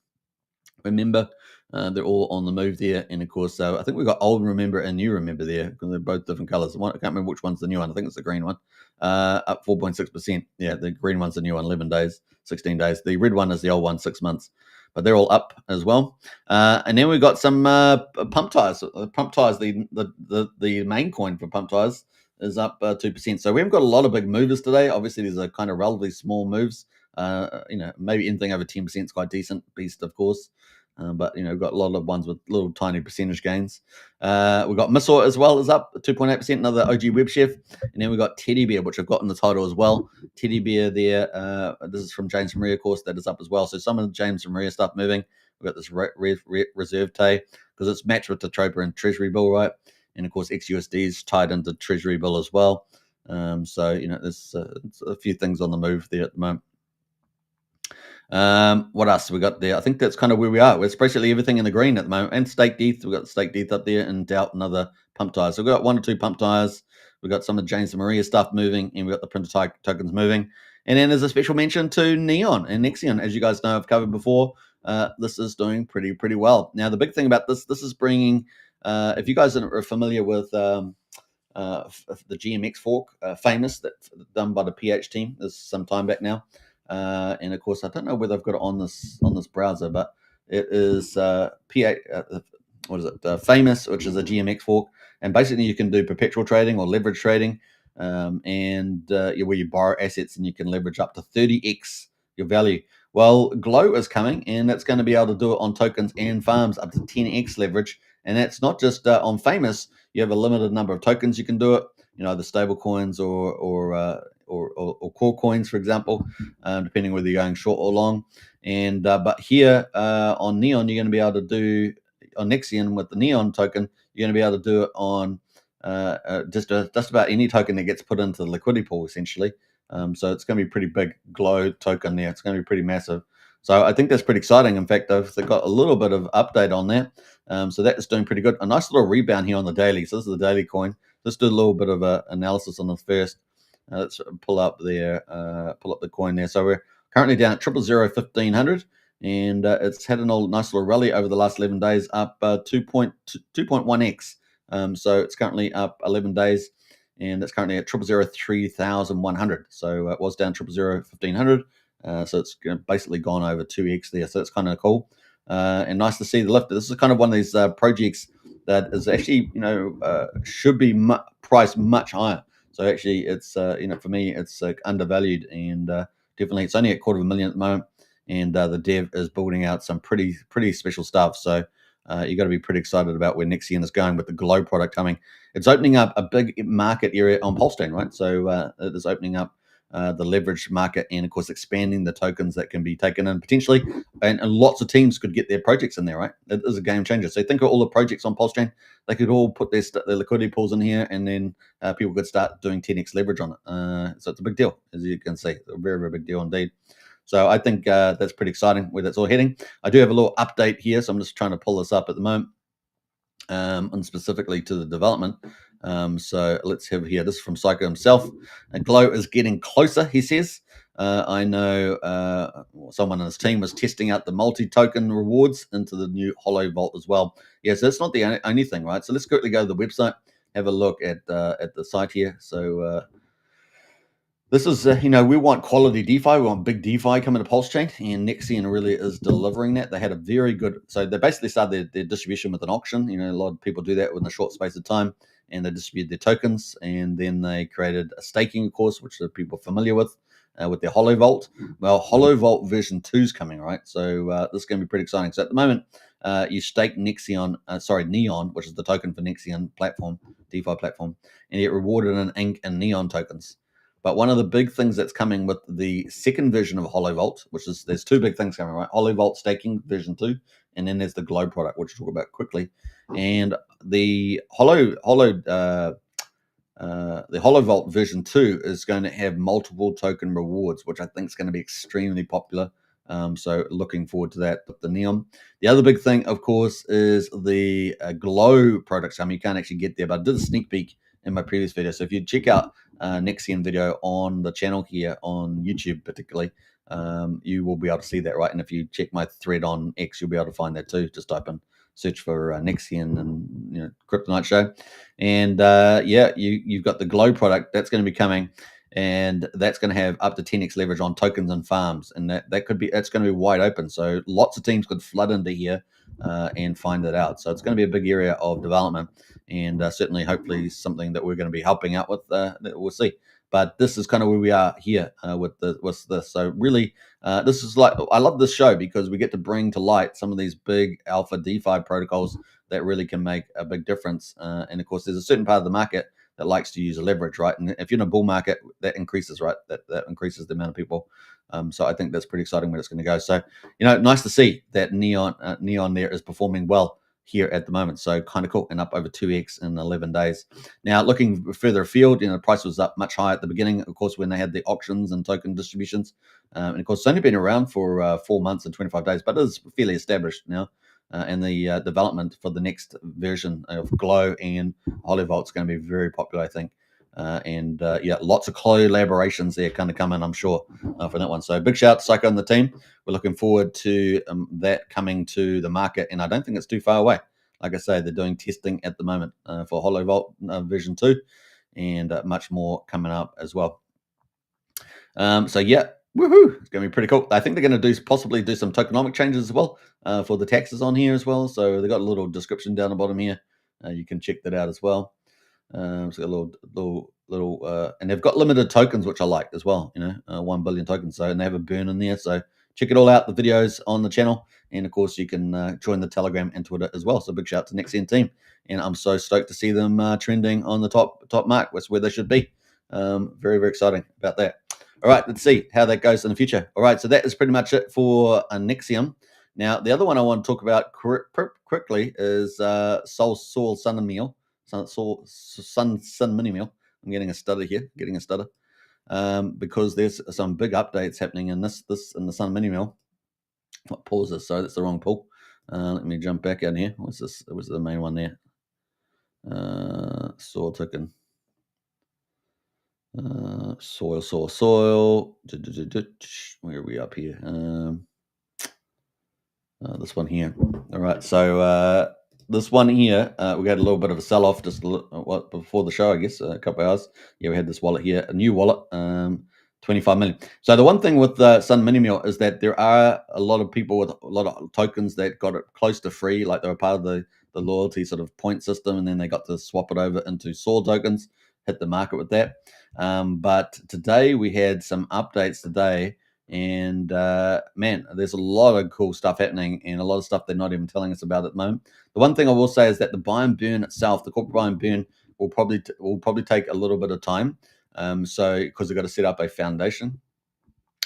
Remember. They're all on the move there. And of course, I think we've got old Remember and new Remember there because they're both different colors. I can't remember which one's the new one. I think it's the green one. Up 4.6%. Yeah, the green one's the new one, 11 days, 16 days. The red one is the old one, 6 months. But they're all up as well. And then we've got some pump tires. Pump tires, the main coin for pump tires is up 2%. So we haven't got a lot of big movers today. Obviously, these are kind of relatively small moves. Maybe anything over 10% is quite decent. Beast, of course. But we've got a lot of ones with little tiny percentage gains. We've got Missile as well, is up 2.8%, another OG web chef. And then we've got Teddy Bear, which I've got in the title as well. Teddy Bear there, this is from James Maria, of course, that is up as well. So some of the James Maria stuff moving. We've got this reserve tay because it's matched with the Troper and Treasury Bill, right? And of course, XUSD is tied into Treasury Bill as well. There's a few things on the move there at the moment. What else we got there? I think that's kind of where we are. It's basically everything in the green at the moment. And Staked ETH, we've got Staked ETH up there, and Doubt another pump tires. So we've got 1 or 2 pump tires. We've got some of James Maria stuff moving, and we've got the printer tokens moving. And then there's a special mention to Neon and Nexion. As you guys know, I've covered before. This is doing pretty well. Now, the big thing about this is bringing, if you guys are familiar with the GMX fork, Famous, that's done by the PH team. This is some time back now. And of course, I don't know whether I've got it on this browser, but it is Famous, which is a GMX fork, and basically you can do perpetual trading or leverage trading, where you borrow assets and you can leverage up to 30x your value. Well, Glow is coming, and it's going to be able to do it on tokens and farms up to 10x leverage, and that's not just on Famous. You have a limited number of tokens you can do it. The stable coins or core coins, for example, depending whether you're going short or long. And but here on Neon, you're going to be able to do on Nexion with the Neon token. You're going to be able to do it on just about any token that gets put into the liquidity pool, essentially. So it's going to be a pretty big Glow token there. It's going to be pretty massive. So I think that's pretty exciting. In fact, they've got a little bit of update on that. So that is doing pretty good. A nice little rebound here on the daily. So this is the daily coin. Let's do a little bit of analysis on this first. Let's pull up the coin there. So we're currently down at 0.0001500, and it's had a nice little rally over the last 11 days, up 2.1x. So it's currently up 11 days, and it's currently at 0.003,100. So it was down 0.0001500. So it's basically gone over 2x there. So it's kind of cool, and nice to see the lift. This is kind of one of these projects that is actually should be priced much higher. So actually, it's for me, it's undervalued, and definitely it's only at $250,000 at the moment, and the dev is building out some pretty special stuff. So you got to be pretty excited about where Nexion is going with the Glow product coming. It's opening up a big market area on PulseChain, right? So it is opening up the leverage market, and of course expanding the tokens that can be taken in potentially, and lots of teams could get their projects in there, right? It is a game changer. So think of all the projects on PulseChain. They could all put their liquidity pools in here, and then people could start doing 10x leverage on it. So it's a big deal, as you can see, a very big deal indeed. So I think that's pretty exciting where that's all heading. I do have a little update here, so I'm just trying to pull this up at the moment, and specifically to the development. So let's have here. This is from Psycho himself. And Glow is getting closer, he says. I know someone on his team was testing out the multi-token rewards into the new Hollow Vault as well. Yeah, so that's not the only thing, right? So let's quickly go to the website, have a look at the site here. So this is, we want quality DeFi. We want big DeFi coming to PulseChain, and Nexion really is delivering that. They had a very good, so they basically started their distribution with an auction. A lot of people do that within a short space of time, and they distribute their tokens, and then they created a staking, of course, which the people are familiar with. with their Hollow Vault. Well, Hollow Vault version 2 is coming, right? So this is going to be pretty exciting. So at the moment, you stake Neon, which is the token for Nexion platform, DeFi platform, and you get rewarded in ink and Neon tokens. But one of the big things that's coming with the second version of Hollow Vault, which is, there's two big things coming, right? Hollow Vault staking version 2, and then there's the Glow product, which we'll talk about quickly. And the Hollow Vault version 2 is going to have multiple token rewards, which I think is going to be extremely popular. So looking forward to that with the Neon. The other big thing, of course, is the Glow products. I mean, you can't actually get there, but I did a sneak peek in my previous video. So if you check out Nexion video on the channel here on YouTube particularly, you will be able to see that, right? And if you check my thread on X, you'll be able to find that too. Just type in, search for Nexion and Kryptonite Show, and you've got the Glow product that's going to be coming, and that's going to have up to 10x leverage on tokens and farms, and that's going to be wide open. So lots of teams could flood into here and find it out. So it's going to be a big area of development, and certainly, hopefully, something that we're going to be helping out with. We'll see. But this is kind of where we are here with this. So really, this is like, I love this show because we get to bring to light some of these big alpha DeFi protocols that really can make a big difference. And of course, there's a certain part of the market that likes to use a leverage, right? And if you're in a bull market, that increases, right? That increases the amount of people. So I think that's pretty exciting where it's going to go. So, nice to see that Neon there is performing well here at the moment. So kind of cool, and up over 2x in 11 days. Now, looking further afield, the price was up much higher at the beginning, of course, when they had the auctions and token distributions. And of course, it's only been around for 4 months and 25 days, but it is fairly established now. And the development for the next version of Glow and Hollow Vault is going to be very popular, I think. Lots of collaborations there kind of coming, I'm sure, for that one. So big shout out to Psycho and the team. We're looking forward to that coming to the market, and I don't think it's too far away. Like I say, they're doing testing at the moment for Hollow Vault version 2, and much more coming up as well. Woohoo! It's going to be pretty cool. I think they're going to possibly do some tokenomic changes as well for the taxes on here as well. So they've got a little description down the bottom here. You can check that out as well. So a little, and they've got limited tokens, which I like as well. 1 billion tokens. So, and they have a burn in there. So check it all out. The videos on the channel, and of course you can join the Telegram and Twitter as well. So big shout out to Nexion team, and I'm so stoked to see them trending on the top mark. That's where they should be. Very, very exciting about that. All right, let's see how that goes in the future. All right, so that is pretty much it for Nexium. Now, the other one I want to talk about quickly is Soul Sun and Meal. Sun Mini Meal. I'm getting a stutter here, because there's some big updates happening in this in the Sun Mini Meal. What pause this? Sorry, that's the wrong pull. Let me jump back in here. What's this? It was the main one there. Soil token. Soil. Where are we up here? This one here. All right. So this one here, we got a little bit of a sell-off just before the show, I guess, a couple of hours. Yeah, we had this wallet here, a new wallet, 25 million. So the one thing with Sun Mini Meal is that there are a lot of people with a lot of tokens that got it close to free, like they were part of the loyalty sort of point system, and then they got to swap it over into Soul tokens, hit the market with that. But today we had some updates today, and man, there's a lot of cool stuff happening, and a lot of stuff they're not even telling us about at the moment. The one thing I will say is that the buy and burn itself, the corporate buy and burn, will probably take a little bit of time. So because they've got to set up a foundation.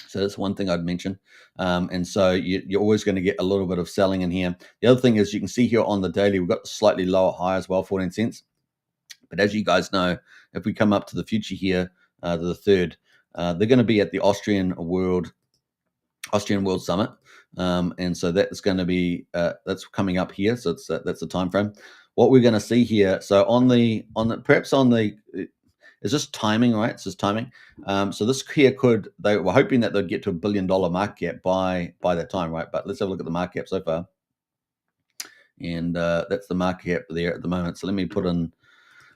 So that's one thing I'd mention. And so you're always going to get a little bit of selling in here. The other thing is you can see here on the daily, we've got slightly lower high as well, 14 cents. But as you guys know, if we come up to the future here, to the third, they're going to be at the Austrian World Summit. And so that's going to be, that's coming up here. So that's the time frame. What we're going to see here. So it's just timing, right? It's just timing. So this here they were hoping that they'd get to $1 billion market cap by that time, right? But let's have a look at the market cap so far. And that's the market cap there at the moment. So let me put in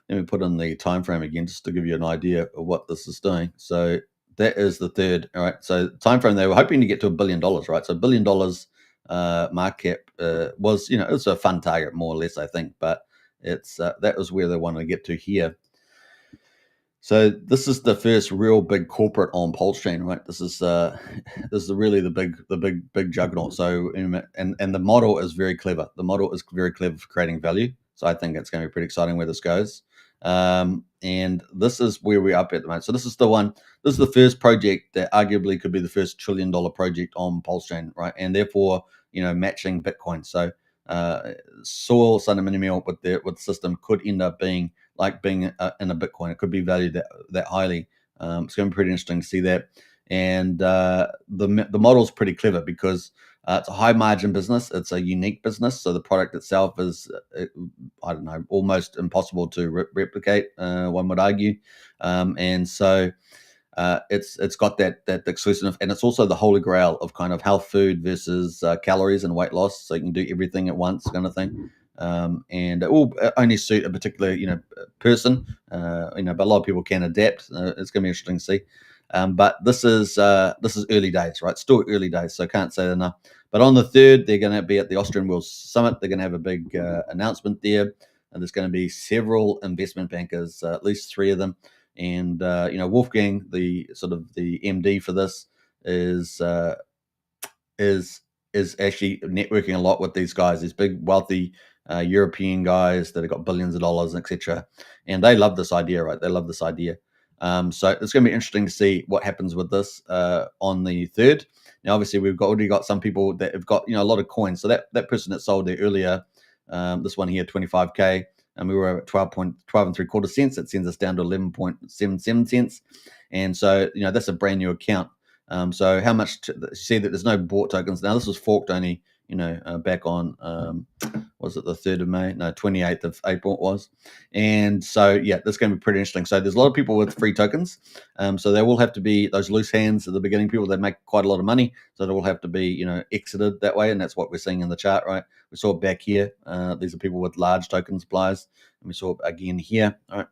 the time frame again, just to give you an idea of what this is doing. So that is the third. All right. So time frame, they were hoping to get to $1 billion, right? So $1 billion market cap was, it was a fun target, more or less, I think. But it's that was where they wanted to get to here. So this is the first real big corporate on PulseChain, right? This is this is really the big juggernaut. So and the model is very clever. The model is very clever for creating value. So I think it's going to be pretty exciting where this goes. And this is where we're up at the moment. So this is the one. This is the first project that arguably could be the first $1 trillion project on PulseChain, right? And therefore, matching Bitcoin. So soil Signum with the system could end up being in a Bitcoin. It could be valued that highly. It's going to be pretty interesting to see that. And the model is pretty clever because it's a high margin business. It's a unique business. So the product itself is, I don't know, almost impossible to replicate, one would argue. And so it's got that exclusive, and it's also the holy grail of kind of health food versus calories and weight loss. So you can do everything at once, kind of thing. And it will only suit a particular person, but a lot of people can adapt. It's going to be interesting to see. But this is early days, right? Still early days, so I can't say enough. But on the 3rd, they're going to be at the Austrian World Summit. They're going to have a big announcement there, and there's going to be several investment bankers, at least 3 of them. And Wolfgang, the MD for this, is actually networking a lot with these guys, these big wealthy European guys that have got billions of dollars, etc. And they love this idea, right? They love this idea. So it's going to be interesting to see what happens with this on the 3rd. Now, obviously, we've already got some people that have got a lot of coins. So that person that sold there earlier, this one here, 25K, and we were at 12 and 3/4 cents. It sends us down to 11.77 cents, and so that's a brand new account. So how much? You see that there's no bought tokens now. This was forked only, back on was it the 3rd of May? No, 28th of April it was. And so yeah, that's going to be pretty interesting. So there's a lot of people with free tokens. So there will have to be those loose hands at the beginning, people that make quite a lot of money. So they will have to be exited that way, and that's what we're seeing in the chart, right? We saw it back here. These are people with large token supplies, and we saw it again here. All right.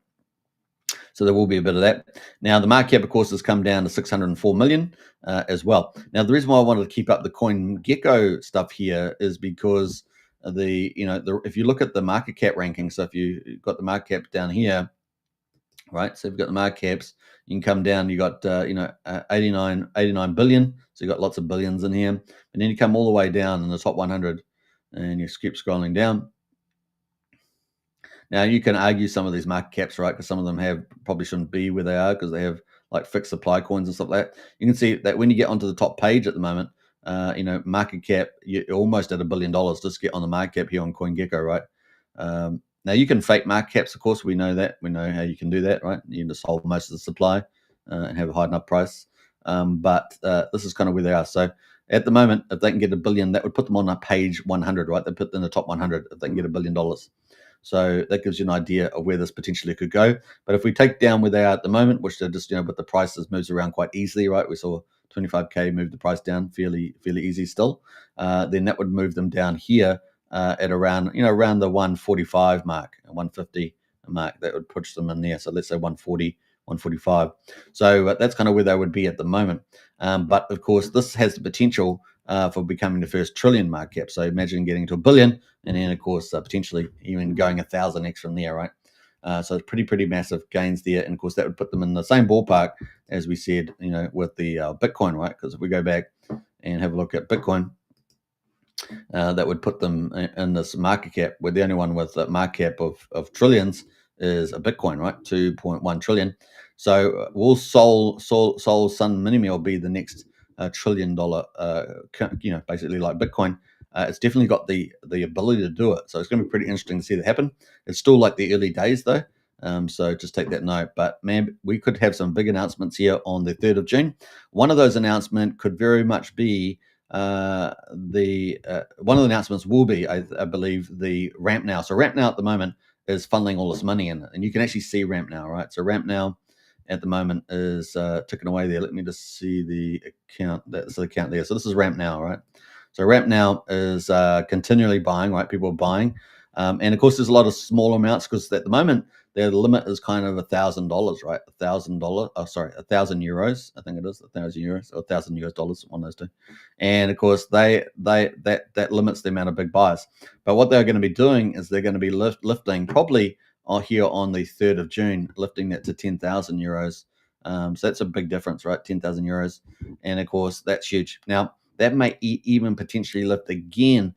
So there will be a bit of that. Now, the market cap, of course, has come down to 604 million as well. Now, the reason why I wanted to keep up the CoinGecko stuff here is because if you look at the market cap ranking, so if you've got the market cap down here, right? So if you've got the market caps, you can come down. You got 89 billion. So you got lots of billions in here, and then you come all the way down in the top 100, and you keep scrolling down. Now, you can argue some of these market caps, right? Because some of them probably shouldn't be where they are because they have like fixed supply coins and stuff like that. You can see that when you get onto the top page at the moment, market cap, you're almost at $1 billion. Just get on the market cap here on CoinGecko, right? Now, you can fake market caps, of course. We know that. We know how you can do that, right? You can just hold most of the supply and have a high enough price. But this is kind of where they are. So at the moment, if they can get $1 billion, that would put them on a page 100, right? They put them in the top 100 if they can get $1 billion. So that gives you an idea of where this potentially could go. But if we take down where they are at the moment, which they're just, but the prices moves around quite easily, right? We saw 25K move the price down fairly easy still. Then that would move them down here at around the 145 mark, 150 mark. That would push them in there. So let's say 140, 145. So that's kind of where they would be at the moment. But of course, this has the potential for becoming the first trillion market cap. So imagine getting to $1 billion, and then of course potentially even going 1,000x from there, right? So it's pretty massive gains there, and of course that would put them in the same ballpark as we said, with the Bitcoin, right? Because if we go back and have a look at Bitcoin, that would put them in this market cap, where the only one with a market cap of trillions is a Bitcoin, right? 2.1 trillion. So will Sol Sun Minimil be the next $1 trillion, basically like Bitcoin? It's definitely got the ability to do it. So it's going to be pretty interesting to see that happen. It's still like the early days though. So just take that note. But man, we could have some big announcements here on the 3rd of June. One of those announcements could very much be one of the announcements will be, I believe, the Ramp Now. So Ramp Now at the moment is funneling all this money in, and you can actually see Ramp Now, right? So Ramp Now at the moment is ticking away there. Let me just see the account. That's the account there. So this is Ramp Now, right? So Ramp Now is continually buying, right? People are buying. And of course, there's a lot of small amounts because at the moment, their limit is kind of $1,000, right? $1,000. Oh, sorry, 1,000 euros. I think it is 1,000 euros or $1,000, one of those two. And of course, that limits the amount of big buys. But what they're going to be doing is they're going to be lifting probably here on the 3rd of June, lifting that to 10,000 euros. So that's a big difference, right? 10,000 euros. And of course, that's huge. Now, that may even potentially lift again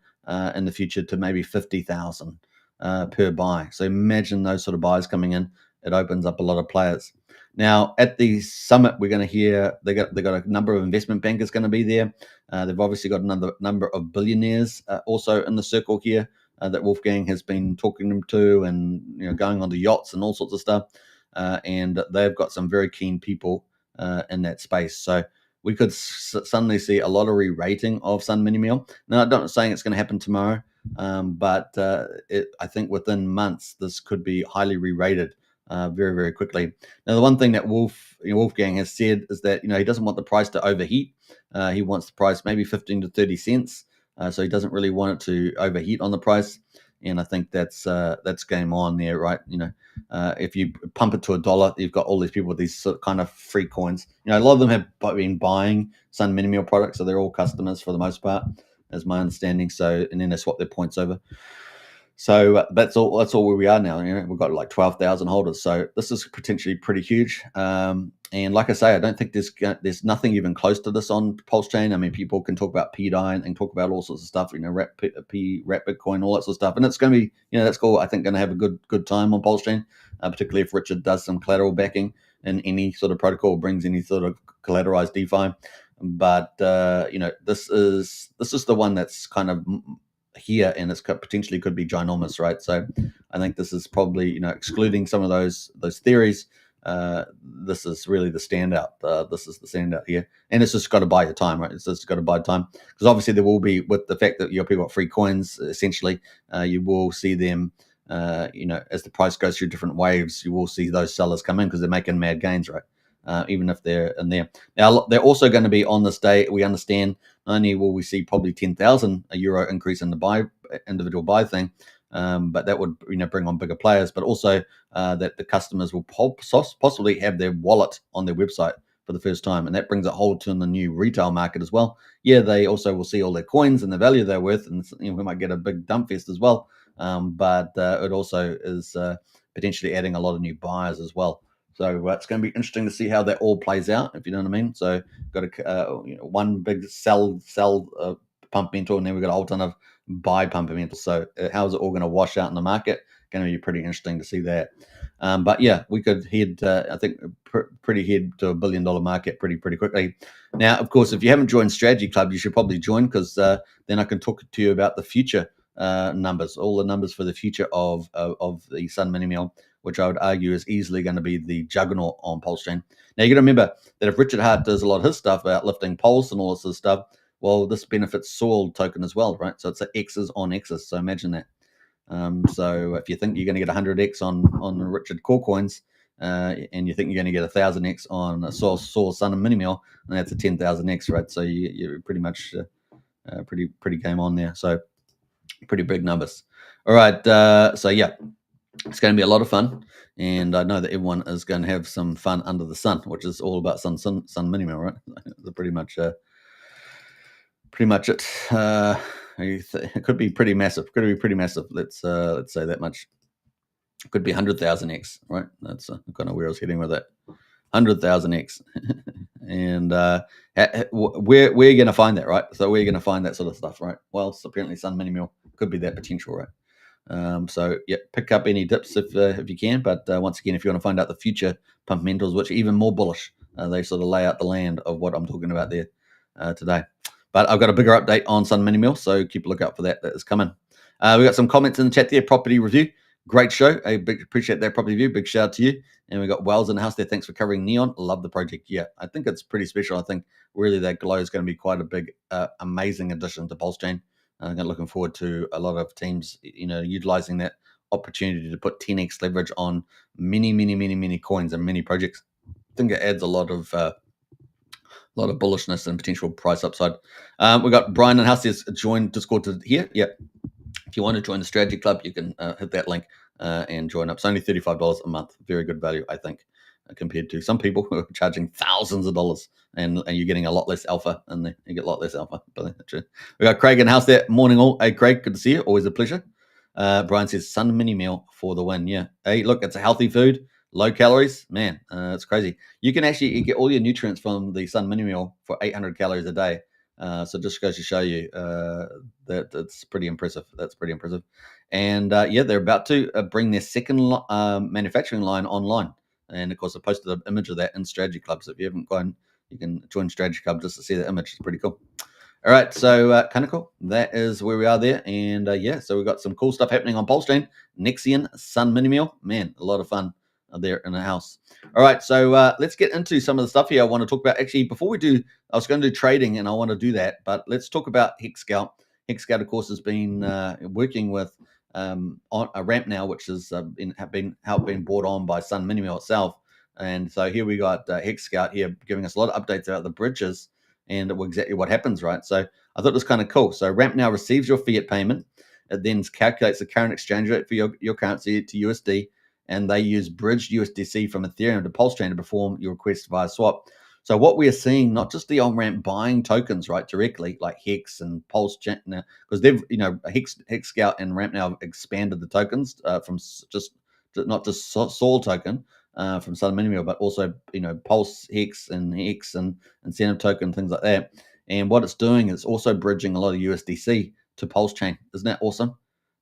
in the future to maybe 50,000 per buy. So imagine those sort of buys coming in. It opens up a lot of players. Now, at the summit, we're going to hear they got a number of investment bankers going to be there. They've obviously got another number of billionaires also in the circle here that Wolfgang has been talking to, and going on the yachts and all sorts of stuff. And they've got some very keen people in that space. So we could suddenly see a lot of re-rating of Sun Mini Meal. Now, I'm not saying it's going to happen tomorrow, but I think within months this could be highly re-rated very, very quickly. Now, the one thing that Wolfgang has said is that he doesn't want the price to overheat. He wants the price maybe 15 to 30 cents. So he doesn't really want it to overheat on the price. And I think that's game on there, right? If you pump it to $1, you've got all these people with these sort of kind of free coins. A lot of them have been buying Sun Mini Meal products, so they're all customers for the most part, as my understanding. So, and then they swap their points over. So that's all where we are now. We've got like 12,000 holders. So this is potentially pretty huge. And like I say, I don't think there's nothing even close to this on PulseChain. I mean, people can talk about PDI and talk about all sorts of stuff, wrap Bitcoin, all that sort of stuff. And it's going to be, that's cool. I think going to have a good time on PulseChain, particularly if Richard does some collateral backing in any sort of protocol, brings any sort of collateralized DeFi. But this is the one that's kind of here, and it's potentially could be ginormous, right? So I think this is probably, excluding some of those theories, this is really the standout. This is the standout here, and it's just got to buy your time, right? It's just got to buy time, because obviously there will be, with the fact that your people got free coins, essentially, you will see them, as the price goes through different waves, you will see those sellers come in because they're making mad gains, right? Even if they're in there. Now, they're also going to be on this day, we understand, not only will we see probably 10,000 euro increase in the individual buy thing, but that would bring on bigger players, but also that the customers will possibly have their wallet on their website for the first time, and that brings a hold to the new retail market as well. Yeah, they also will see all their coins and the value they're worth, and we might get a big dump fest as well, but it also is potentially adding a lot of new buyers as well. So it's going to be interesting to see how that all plays out, if you know what I mean. So got one big sell pump mental, and then we've got a whole ton of buy pump mental. So how is it all going to wash out in the market? Going to be pretty interesting to see that. But yeah, we could head, I think, pretty head to $1 billion market pretty quickly. Now, of course, if you haven't joined Strategy Club, you should probably join, because then I can talk to you about the future numbers, all the numbers for the future of the Sun Mini Meal, which I would argue is easily going to be the juggernaut on PulseChain. Now, you got to remember that if Richard Hart does a lot of his stuff about lifting Pulse and all this sort of stuff, well, this benefits Soil token as well, right? So it's X's on X's. So imagine that. So if you think you're going to get 100x on the Richard core coins, and you think you're going to get 1,000x on a Soil Sun Mini Meal, and that's a 10,000x, right? So you're pretty much pretty game on there. So pretty big numbers. All right. So yeah. It's going to be a lot of fun, and I know that everyone is going to have some fun under the sun, which is all about Sun Mini Meal, right? It's pretty much it. It could be pretty massive. Let's say that much. It could be 100,000x, right? That's kind of where I was heading with that. 100,000x, and where are you going to find that, right? So where are you going to find that sort of stuff, right? Well, so apparently Sun Mini Meal could be that potential, right? So yeah, pick up any dips if you can. But once again, if you want to find out the future fundamentals, which are even more bullish, they sort of lay out the land of what I'm talking about there today. But I've got a bigger update on Sun Mini Meal, so keep a lookout for that. That is coming. We got some comments in the chat there. Property review, great show. I appreciate that property review. Big shout out to you. And we got Wells in the house there. Thanks for covering Neon. Love the project. Yeah, I think it's pretty special. I think really that glow is going to be quite a big, amazing addition to PulseChain. I'm looking forward to a lot of teams, utilizing that opportunity to put 10x leverage on many coins and many projects. I think it adds a lot of bullishness and potential price upside. We got Brian and House has joined Discord here. Yeah, if you want to join the Strategy Club, you can hit that link and join up. It's only $35 a month. Very good value, I think, compared to some people who are charging thousands of dollars, and you're getting a lot less alpha, and you get a lot less alpha. But we got Craig in the house there. Morning all. Hey, Craig, good to see you. Always a pleasure. Brian says Sun Mini Meal for the win. Yeah. Hey, look, it's a healthy food, low calories. Man, it's crazy. You can actually get all your nutrients from the Sun Mini Meal for 800 calories a day. So just goes to show you that it's pretty impressive. That's pretty impressive. And yeah, they're about to bring their second manufacturing line online. And of course, I posted an image of that in Strategy Club. So if you haven't gone, you can join Strategy Club just to see the image. It's pretty cool. All right, so kind of cool. That is where we are there. And yeah, so we've got some cool stuff happening on PulseChain. Nexion, Sun Mini Meal. Man, a lot of fun there in the house. All right, so let's get into some of the stuff here I want to talk about. Actually, before we do, I was going to do trading and I want to do that, but let's talk about Hex Scout. Hex Scout, of course, has been working with on a ramp now, which has been brought on by Sun Mini Meal itself. And so here we got Hex Scout here giving us a lot of updates about the bridges and exactly what happens, right? So I thought it was kind of cool. So Ramp now receives your fiat payment. It then calculates the current exchange rate for your currency to USD, and they use bridged USDC from Ethereum to PulseChain to perform your request via swap. So what we are seeing, not just the on-ramp buying tokens, right, directly, like Hex and PulseChain, because they've, Hex Scout and Ramp now have expanded the tokens from just not just Sol token, from Sun Mini Meal, but also Pulse Hex and Signum token, things like that. And what it's doing is also bridging a lot of USDC to PulseChain. Isn't that awesome?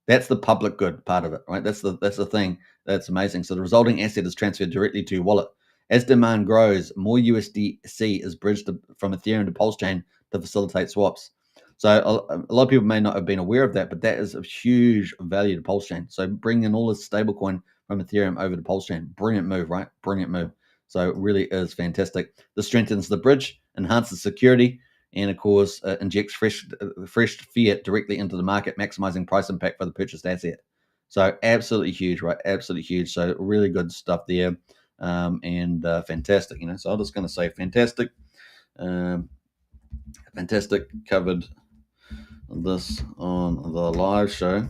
That's the public good part of it, right? That's the thing that's amazing. So the resulting asset is transferred directly to your wallet. As demand grows, more USDC is bridged from Ethereum to PulseChain to facilitate swaps. So a lot of people may not have been aware of that, but that is of huge value to PulseChain. So bringing all this stablecoin from Ethereum over to PulseChain, brilliant move, right? Brilliant move. So it really is fantastic. This strengthens the bridge, enhances security, and of course injects fresh fiat directly into the market, maximizing price impact for the purchased asset. So absolutely huge, right? Absolutely huge. So really good stuff there, and fantastic. So I'm just going to say fantastic, fantastic. Covered this on the live show,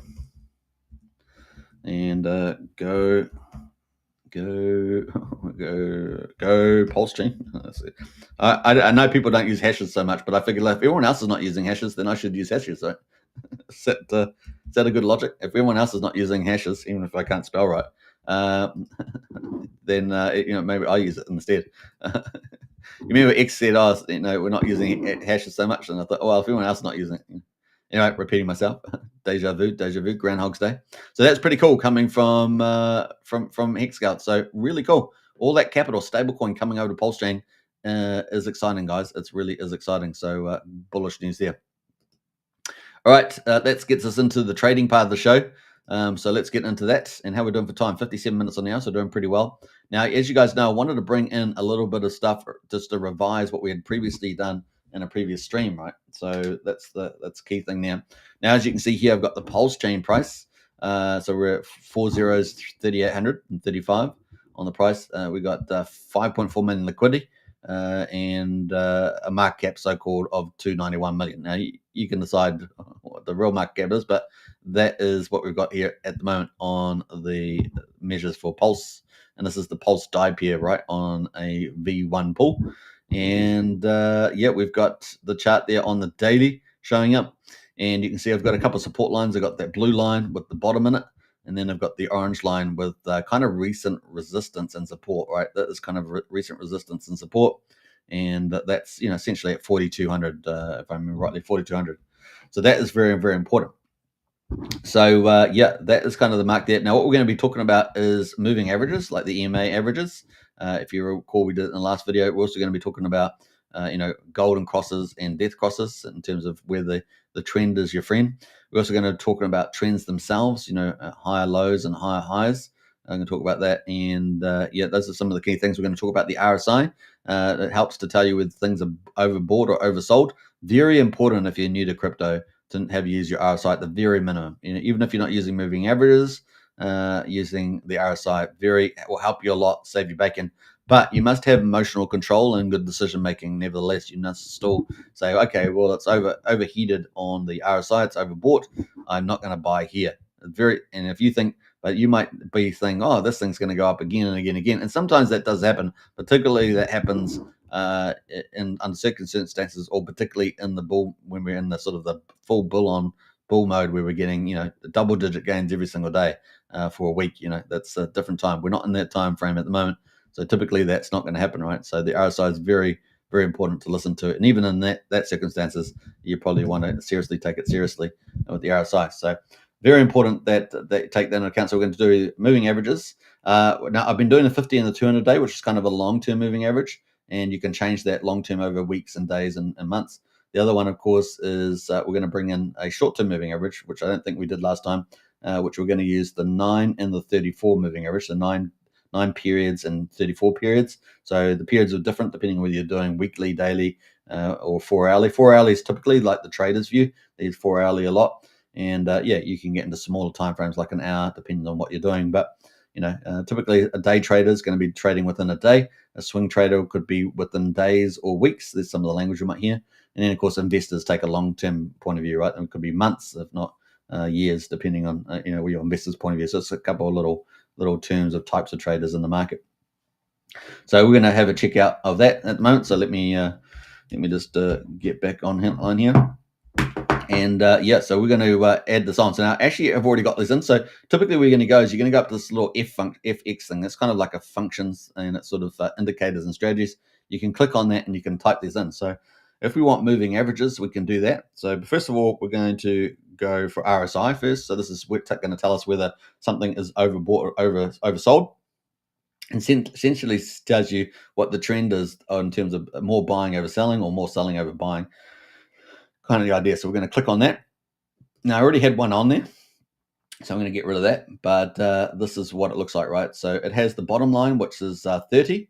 and go PulseChain. I know people don't use hashes so much, but I figured if everyone else is not using hashes, then I should use hashes. So is that a good logic? If everyone else is not using hashes, even if I can't spell right, then maybe I use it instead. You remember X said, "Oh, we're not using hashes so much," and I thought, well, if everyone else is not using it. Anyway, repeating myself, deja vu, Groundhog's Day. So that's pretty cool coming from Hex Scout. So really cool. All that capital stablecoin coming over to PulseChain is exciting, guys. It really is exciting. So bullish news there. All right, that gets us into the trading part of the show. So let's get into that and how we're doing for time. 57 minutes on the hour, so doing pretty well. Now, as you guys know, I wanted to bring in a little bit of stuff just to revise what we had previously done in a previous stream, right? So that's the key thing now. Now, as you can see here, I've got the PulseChain price. So we're at 3,835 on the price. We got 5.4 million liquidity. And a market cap so-called of 291 million. Now you can decide what the real market cap is, but that is what we've got here at the moment on the measures for Pulse, and this is the Pulse die pair, right, on a V1 pool. And yeah, we've got the chart there on the daily showing up, and you can see I've got a couple of support lines. I've got that blue line with the bottom in it, and then I've got the orange line with kind of recent resistance and support, right? That is kind of recent resistance and support. And that's, essentially at 4,200, if I remember rightly, 4,200. So that is very, very important. So, yeah, that is kind of the mark there. Now, what we're going to be talking about is moving averages, like the EMA averages. If you recall, we did it in the last video. We're also going to be talking about, golden crosses and death crosses in terms of where the trend is your friend. We're also going to be talking about trends themselves, higher lows and higher highs. I'm going to talk about that. And yeah, those are some of the key things. We're going to talk about the RSI. It helps to tell you whether things are overbought or oversold. Very important if you're new to crypto to have you use your RSI at the very minimum. Even if you're not using moving averages, using the RSI will help you a lot, save you bacon. But you must have emotional control and good decision making. Nevertheless, you must still say, okay, well, it's overheated on the RSI, it's overbought. I'm not going to buy here. And if you think, but you might be thinking, oh, this thing's going to go up again and again and again. And sometimes that does happen. Particularly that happens in under certain circumstances, or particularly in the bull when we're in the sort of the full bull on bull mode where we're getting, double-digit gains every single day for a week. That's a different time. We're not in that time frame at the moment, so typically that's not going to happen, right? So the RSI is very, very important to listen to, and even in that circumstances, you probably want to seriously take it seriously with the RSI. So very important that you take that into account. So we're going to do moving averages. Now I've been doing the 50 and the 200 day, which is kind of a long-term moving average, and you can change that long-term over weeks and days and months. The other one, of course, is we're going to bring in a short-term moving average, which I don't think we did last time, which we're going to use the 9 and the 34 moving average, so nine periods and 34 periods. So the periods are different depending on whether you're doing weekly, daily, or 4 hourly. 4 hourly is typically like the traders view. They use 4 hourly a lot. And you can get into smaller time frames like an hour, depending on what you're doing. But typically a day trader is going to be trading within a day. A swing trader could be within days or weeks. There's some of the language you might hear. And then, of course, investors take a long-term point of view, right? And it could be months, if not years, depending on your investor's point of view. So it's a couple of little terms of types of traders in the market. So we're going to have a check out of that at the moment. So let me just get back on here. And so we're going to add this on. So now actually I've already got this in. So typically you're going to go up to this little FX thing. That's kind of like a functions, and it's sort of indicators and strategies. You can click on that and you can type these in. So if we want moving averages, we can do that. So first of all, we're going to go for RSI first. So this is going to tell us whether something is overbought or oversold. And essentially tells you what the trend is in terms of more buying over selling or more selling over buying. Kind of the idea. So we're going to click on that. Now I already had one on there, so I'm going to get rid of that. But this is what it looks like, right? So it has the bottom line, which is 30,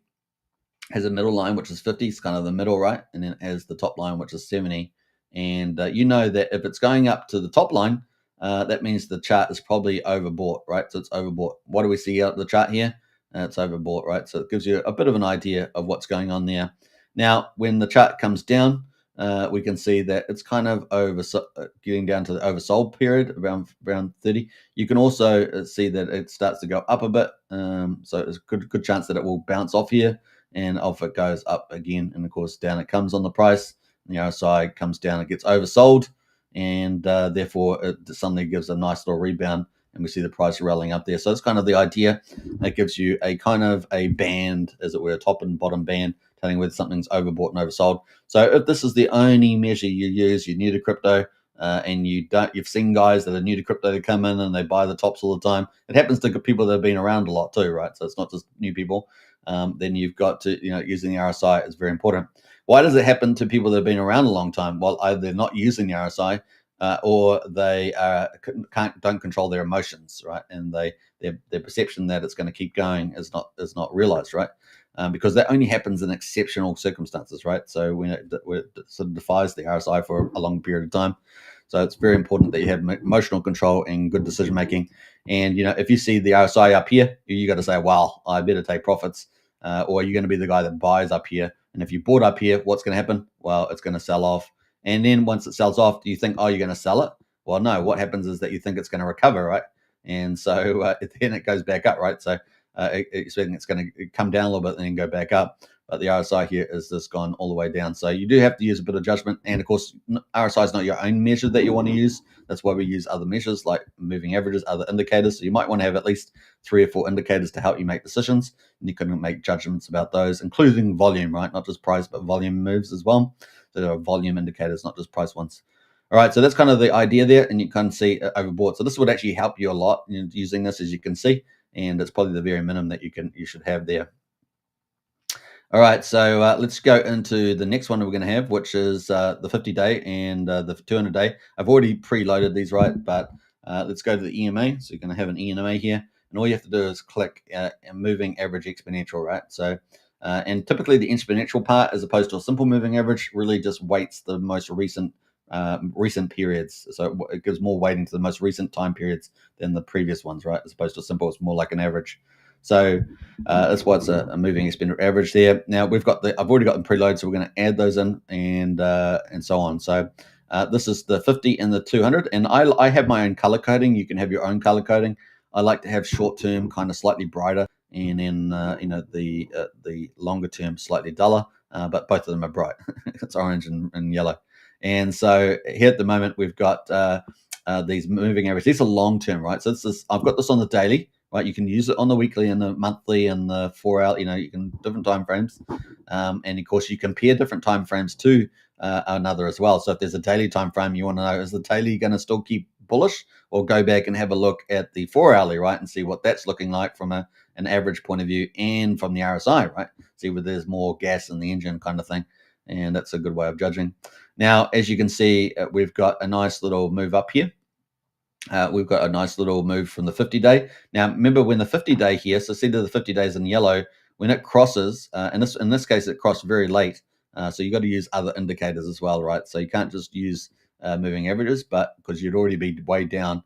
has a middle line, which is 50. It's kind of the middle, right? And then it has the top line, which is 70. And you know that if it's going up to the top line, that means the chart is probably overbought, right? So it's overbought. What do we see out of the chart here? It's overbought, right? So it gives you a bit of an idea of what's going on there. Now, when the chart comes down, we can see that it's kind of getting down to the oversold period around 30. You can also see that it starts to go up a bit. So there's a good chance that it will bounce off here, and off it goes up again. And of course, down it comes on the price. And the RSI comes down, it gets oversold, and therefore it suddenly gives a nice little rebound. And we see the price rallying up there. So it's kind of the idea. It gives you a kind of a band, as it were, a top and bottom band, telling whether something's overbought and oversold. So if this is the only measure you use, you're new to crypto, and you've seen guys that are new to crypto that come in and they buy the tops all the time. It happens to people that have been around a lot too, right? So it's not just new people. Then you've got to, using the RSI is very important. Why does it happen to people that have been around a long time? Well, either they're not using the RSI, or they don't control their emotions, right? And their perception that it's going to keep going is not realized, right? Because that only happens in exceptional circumstances, right? So when it sort of defies the RSI for a long period of time. So it's very important that you have emotional control and good decision making. And if you see the RSI up here, you got to say, "Wow, I better take profits," or you're going to be the guy that buys up here. And if you bought up here, what's going to happen? Well, it's going to sell off. And then once it sells off, do you think, "Oh, you're going to sell it?" Well, no. What happens is that you think it's going to recover, right? And so then it goes back up, right? So expecting it's going to come down a little bit and then go back up. But the RSI here is just gone all the way down. So you do have to use a bit of judgment. And of course, RSI is not your own measure that you want to use. That's why we use other measures like moving averages, other indicators. So you might want to have at least 3 or 4 indicators to help you make decisions. And you can make judgments about those, including volume, right? Not just price, but volume moves as well. So there are volume indicators, not just price ones. All right, so that's kind of the idea there, and you can see overbought. So this would actually help you a lot using this, as you can see, and it's probably the very minimum that you should have there. All right, so let's go into the next one we're going to have, which is the 50-day and the 200-day. I've already preloaded these, right? But let's go to the EMA. So you're going to have an EMA here, and all you have to do is click moving average exponential, right? So and typically the exponential part, as opposed to a simple moving average, really just weights the most recent periods. So it gives more weighting to the most recent time periods than the previous ones, right? As opposed to simple, it's more like an average. So that's why it's a moving exponential average there. Now I've already got them preloaded, so we're going to add those in and so on. So this is the 50 and the 200, and I have my own color coding. You can have your own color coding. I like to have short term kind of slightly brighter, and then the longer term slightly duller. But both of them are bright. It's orange and yellow. And so here at the moment we've got these moving averages. These are long term, right? So I've got this on the daily, right? You can use it on the weekly and the monthly and the 4 hour. You can different time frames, and of course you compare different time frames to another as well. So if there's a daily time frame, you want to know, is the daily going to still keep bullish, or go back and have a look at the 4 hourly, right, and see what that's looking like from an average point of view and from the RSI, right? See whether there's more gas in the engine kind of thing. And that's a good way of judging. Now, as you can see, we've got a nice little move up here. We've got a nice little move from the 50-day. Now, remember when the 50-day here, so see the 50 days in yellow, when it crosses, in this case, it crossed very late. So you've got to use other indicators as well, right? So you can't just use moving averages, but because you'd already be way down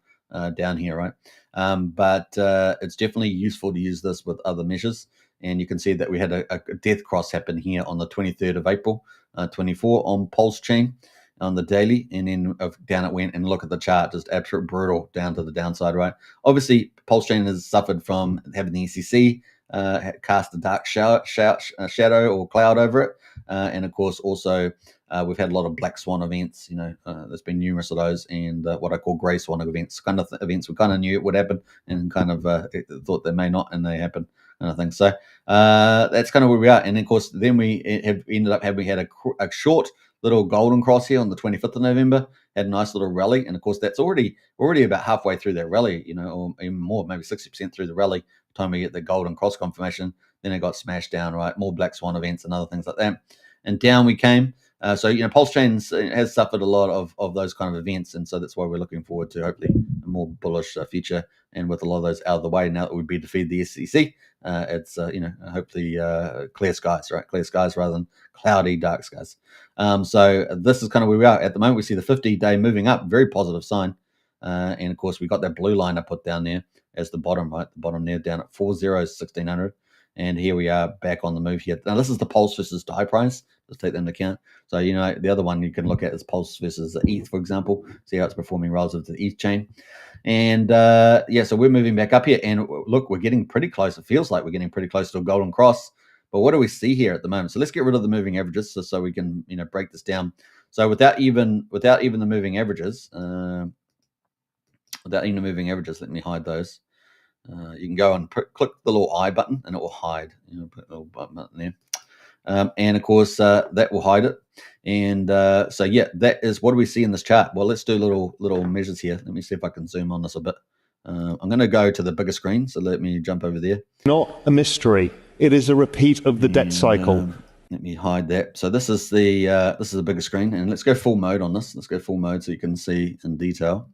here, right? But it's definitely useful to use this with other measures. And you can see that we had a death cross happen here on the 23rd of April, 24 on PulseChain on the daily, and then down it went. And look at the chart, just absolute brutal down to the downside, right? Obviously, PulseChain has suffered from having the SEC cast a dark shadow or cloud over it, and of course also we've had a lot of black swan events. There's been numerous of those, and what I call grey swan events, kind of events we kind of knew it would happen, and kind of thought they may not, and they happen, kind of thing. So that's kind of where we are. And of course, then we have ended up having had a short little golden cross here on the 25th of November, had a nice little rally. And of course, that's already about halfway through that rally, or even more, maybe 60% through the rally, time we get the golden cross confirmation. Then it got smashed down, right? More black swan events and other things like that. And down we came. So PulseChain has suffered a lot of those kind of events. And so that's why we're looking forward to hopefully a more bullish future. And with a lot of those out of the way, now that we've been defeated the SEC, it's hopefully clear skies, right? Clear skies rather than cloudy, dark skies. So this is kind of where we are at the moment. We see the 50-day moving up, very positive sign. And of course, we got that blue line I put down there as the bottom, right? The bottom there down at 1600. And here we are back on the move here. Now, this is the Pulse versus DAI price. Let's take that into account. So, the other one you can look at is Pulse versus the ETH, for example. See how it's performing relative to the ETH chain. And, so we're moving back up here. And look, we're getting pretty close. It feels like we're getting pretty close to a golden cross. But what do we see here at the moment? So let's get rid of the moving averages so we can, break this down. So without even the moving averages, let me hide those. You can go and click the little I button and it will hide. Put a little button there. And of course, that will hide it. And that is, what do we see in this chart? Well, let's do little measures here. Let me see if I can zoom on this a bit. I'm going to go to the bigger screen. So let me jump over there. Not a mystery. It is a repeat of the debt cycle. Let me hide that. So this is the bigger screen, and let's go full mode on this. Let's go full mode so you can see in detail.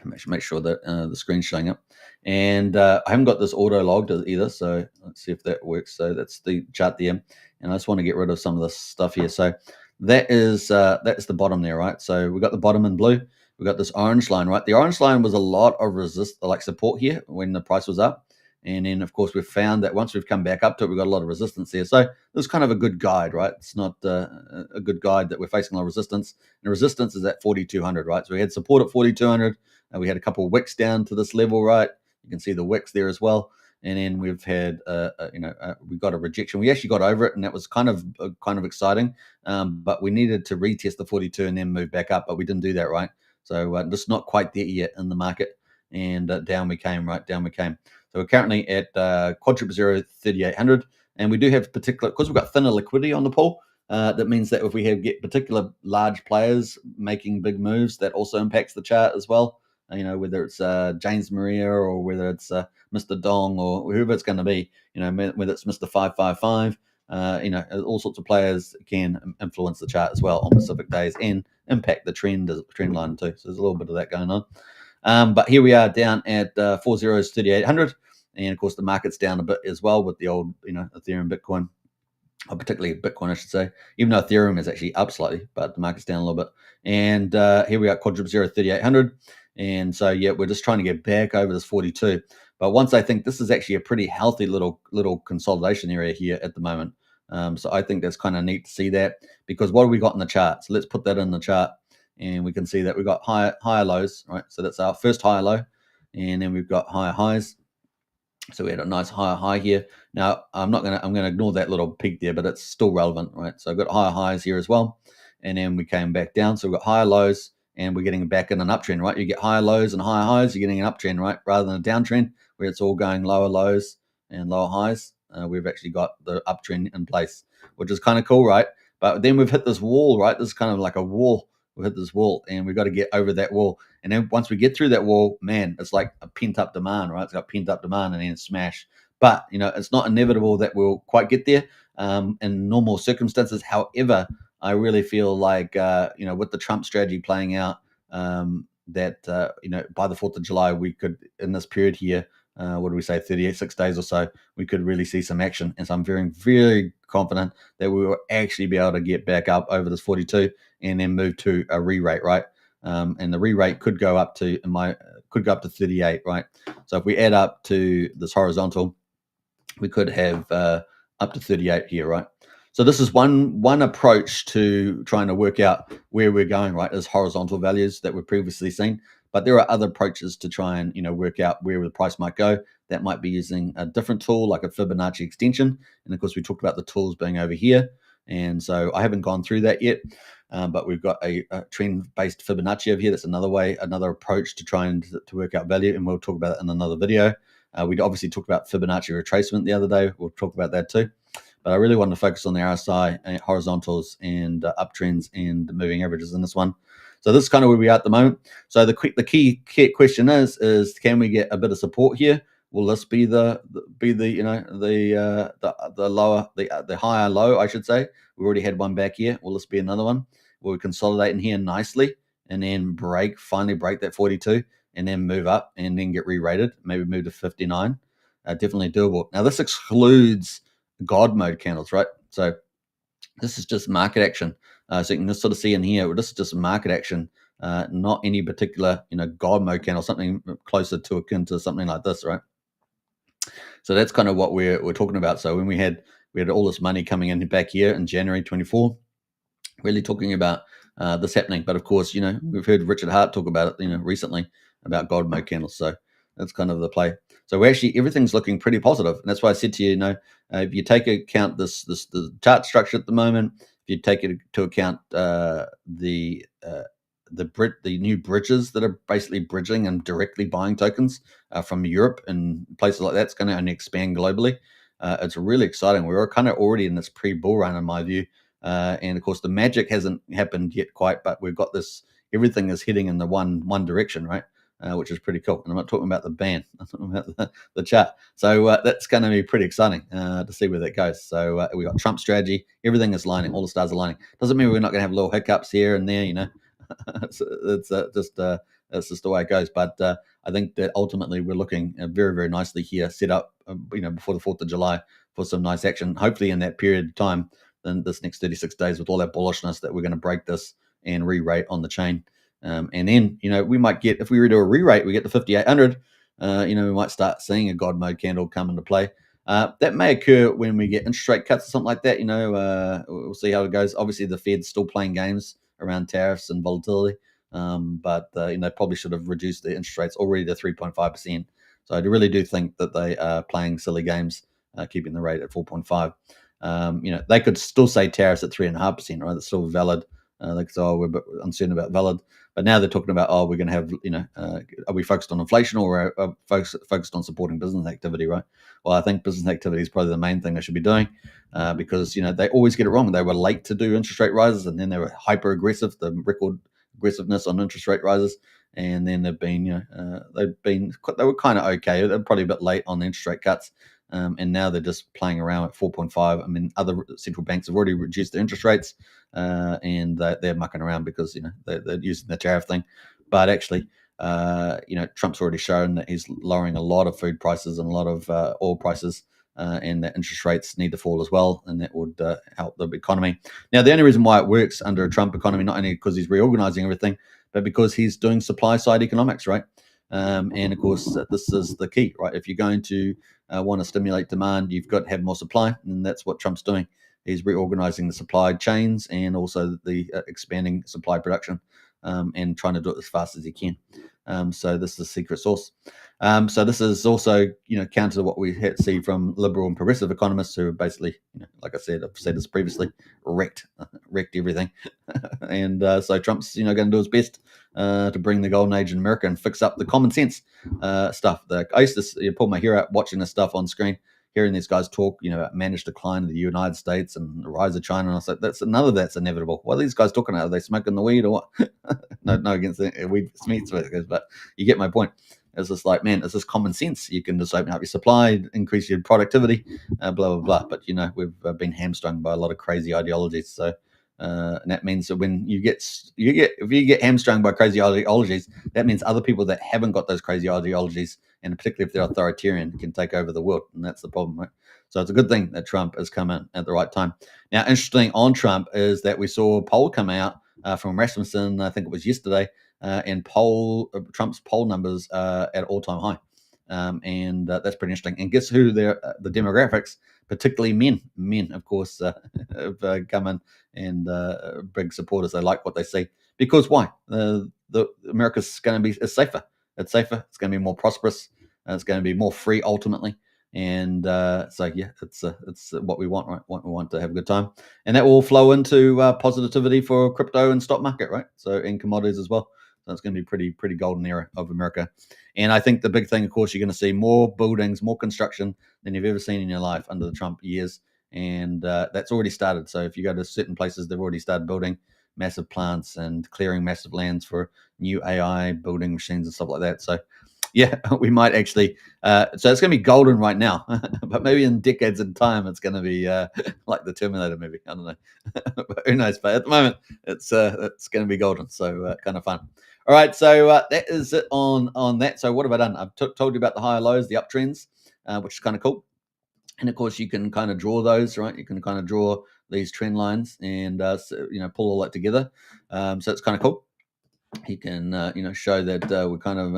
Make sure that the screen's showing up. And I haven't got this auto logged either, so let's see if that works. So that's the chart there, and I just want to get rid of some of this stuff here. So that's the bottom there, right? So we got the bottom in blue. We got this orange line, right? The orange line was a lot of support here when the price was up. And then, of course, we've found that once we've come back up to it, we've got a lot of resistance here. So this is kind of a good guide, right? It's not a good guide that we're facing a lot of resistance. And the resistance is at 4,200, right? So we had support at 4,200. We had a couple of wicks down to this level, right? You can see the wicks there as well. And then we've had, we got a rejection. We actually got over it, and that was kind of exciting. But we needed to retest the 42 and then move back up, but we didn't do that, right? So just not quite there yet in the market. And down we came, right? Down we came. So we're currently at quadruple 3,800, and we do have because we've got thinner liquidity on the pool. That means that if we get particular large players making big moves, that also impacts the chart as well. Whether it's James Maria or whether it's Mr. Dong or whoever it's going to be, whether it's Mr. 555, all sorts of players can influence the chart as well on specific days and impact the trend line too. So there's a little bit of that going on. But here we are down at 3,800, and of course the market's down a bit as well with the old, Ethereum, Bitcoin, or particularly Bitcoin, I should say. Even though Ethereum is actually up slightly, but the market's down a little bit. And here we are, quadruple 3,800, and so we're just trying to get back over this 42. But once I think this is actually a pretty healthy little consolidation area here at the moment. So I think that's kind of neat to see that, because what have we got in the chart? So let's put that in the chart. And we can see that we've got higher lows, right? So that's our first higher low. And then we've got higher highs. So we had a nice higher high here. Now, I'm going to ignore that little peak there, but it's still relevant, right? So I've got higher highs here as well. And then we came back down. So we've got higher lows. and we're getting back in an uptrend, right? You get higher lows and higher highs, you're getting an uptrend, right? Rather than a downtrend where it's all going lower lows and lower highs. We've actually got the uptrend in place, which is kind of cool, right? But then we've hit this wall, right? This is kind of like a wall. We've hit this wall, and we've got to get over that wall. And then once we get through that wall, man, it's like a pent-up demand, right? It's got pent-up demand and then smash. But, it's not inevitable that we'll quite get there in normal circumstances. However, I really feel like, with the Trump strategy playing out, that, by the 4th of July, we could, in this period here, what do we say, 36 days or so, we could really see some action. And so I'm very, very confident that we will actually be able to get back up over this 42 and then move to a re-rate, right? And the re-rate could go up to 38, right? So if we add up to this horizontal, we could have up to 38 here, right? So this is one approach to trying to work out where we're going, right? Is horizontal values that we've previously seen. But there are other approaches to try and work out where the price might go. That might be using a different tool like a Fibonacci extension. And of course, we talked about the tools being over here. And so I haven't gone through that yet, but we've got a trend-based Fibonacci over here. That's another approach to try and to work out value. And we'll talk about it in another video. We obviously talked about Fibonacci retracement the other day. We'll talk about that too. But I really want to focus on the RSI and horizontals and uptrends and moving averages in this one. So this is kind of where we are at the moment. So the key question is can we get a bit of support here? Will this be the higher low, I should say? We already had one back here. Will this be another one? Will we consolidate in here nicely and then finally break that 42 and then move up and then get re-rated? Maybe move to 59. Definitely doable. Now this excludes God mode candles, right? So this is just market action. So you can just sort of see in here, this is just market action, not any particular, God mode candle, something closer to akin to something like this, right? So that's kind of what we're talking about. So when we had all this money coming in back here in January 24, really talking about this happening. But of course, we've heard Richard Hart talk about it, recently about God mode candles. So that's kind of the play. So everything's looking pretty positive, and that's why I said to you, if you take account the chart structure at the moment, if you take into account the new bridges that are basically bridging and directly buying tokens from Europe and places like that, it's going to only expand globally. It's really exciting. We're kind of already in this pre-bull run, in my view, and of course the magic hasn't happened yet quite, but we've got this. Everything is heading in the one direction, right? Which is pretty cool. And I'm not talking about the band, I'm talking about the chart. So that's going to be pretty exciting to see where that goes. So we got Trump strategy. Everything is lining. All the stars are lining. Doesn't mean we're not going to have little hiccups here and there, it's just the way it goes. But I think that ultimately we're looking very, very nicely here, set up, before the 4th of July for some nice action. Hopefully in that period of time, then this next 36 days with all that bullishness, that we're going to break this and re-rate on the chain. And then, we might get, if we were to do a re-rate, we get to 5,800, we might start seeing a God mode candle come into play. That may occur when we get interest rate cuts or something like that. We'll see how it goes. Obviously, the Fed's still playing games around tariffs and volatility, but they probably should have reduced the interest rates already to 3.5%. So I really do think that they are playing silly games, keeping the rate at 4.5. They could still say tariffs at 3.5%, right? That's still valid. They could say, we're a bit uncertain about valid. But now they're talking about, we're going to have, are we focused on inflation or are focused on supporting business activity, right? Well, I think business activity is probably the main thing they should be doing because, they always get it wrong. They were late to do interest rate rises and then they were hyper aggressive, the record aggressiveness on interest rate rises. And then they've been, they were kind of okay. They're probably a bit late on the interest rate cuts. And now they're just playing around at 4.5. I mean, other central banks have already reduced their interest rates, and they're mucking around because they're using the tariff thing. But actually, Trump's already shown that he's lowering a lot of food prices and a lot of oil prices, and that interest rates need to fall as well, and that would help the economy. Now, the only reason why it works under a Trump economy, not only because he's reorganizing everything, but because he's doing supply side economics, right? And of course, this is the key, right? If you're going to want to stimulate demand, you've got to have more supply, and that's what Trump's doing. He's reorganizing the supply chains and also the expanding supply production, and trying to do it as fast as he can. So this is a secret source. So this is also, counter to what we see from liberal and progressive economists who are basically, like I said, I've said this previously, wrecked everything. And so Trump's, going to do his best to bring the golden age in America and fix up the common sense stuff. I used to pull my hair out watching this stuff on screen, hearing these guys talk, about managed decline of the United States and the rise of China. And I was like, none of that's inevitable. What are these guys talking about? Are they smoking the weed or what? no against the weed smokers, but you get my point. It's just like, man, it's just common sense. You can just open up your supply, increase your productivity, blah, blah, blah. But, we've been hamstrung by a lot of crazy ideologies. So, and that means that when if you get hamstrung by crazy ideologies, that means other people that haven't got those crazy ideologies, and particularly if they're authoritarian, can take over the world. And that's the problem, right? So it's a good thing that Trump has come in at the right time. Now, interesting on Trump is that we saw a poll come out from Rasmussen, I think it was yesterday, and Trump's poll numbers at all-time high. And that's pretty interesting. And guess who the demographics, particularly men, of course, have come in and big supporters. They like what they see. Because why? The America's going to be safer. It's safer. It's going to be more prosperous. It's going to be more free ultimately. And so, yeah, it's what we want, right? We want to have a good time. And that will flow into positivity for crypto and stock market, right? So in commodities as well. So it's going to be pretty golden era of America. And I think the big thing, of course, you're going to see more buildings, more construction than you've ever seen in your life under the Trump years. And that's already started. So if you go to certain places, they've already started building massive plants and clearing massive lands for new AI building machines and stuff like that. So yeah, we might actually. So it's going to be golden right now, but maybe in decades in time, it's going to be like the Terminator movie. I don't know, but who knows? But at the moment, it's going to be golden. So kind of fun. All right, so that is it on that. So what have I done? I've told you about the higher lows, the uptrends, which is kind of cool. And of course, you can kind of draw those, right? You can kind of draw these trend lines and pull all that together. So it's kind of cool. You can show that we're kind of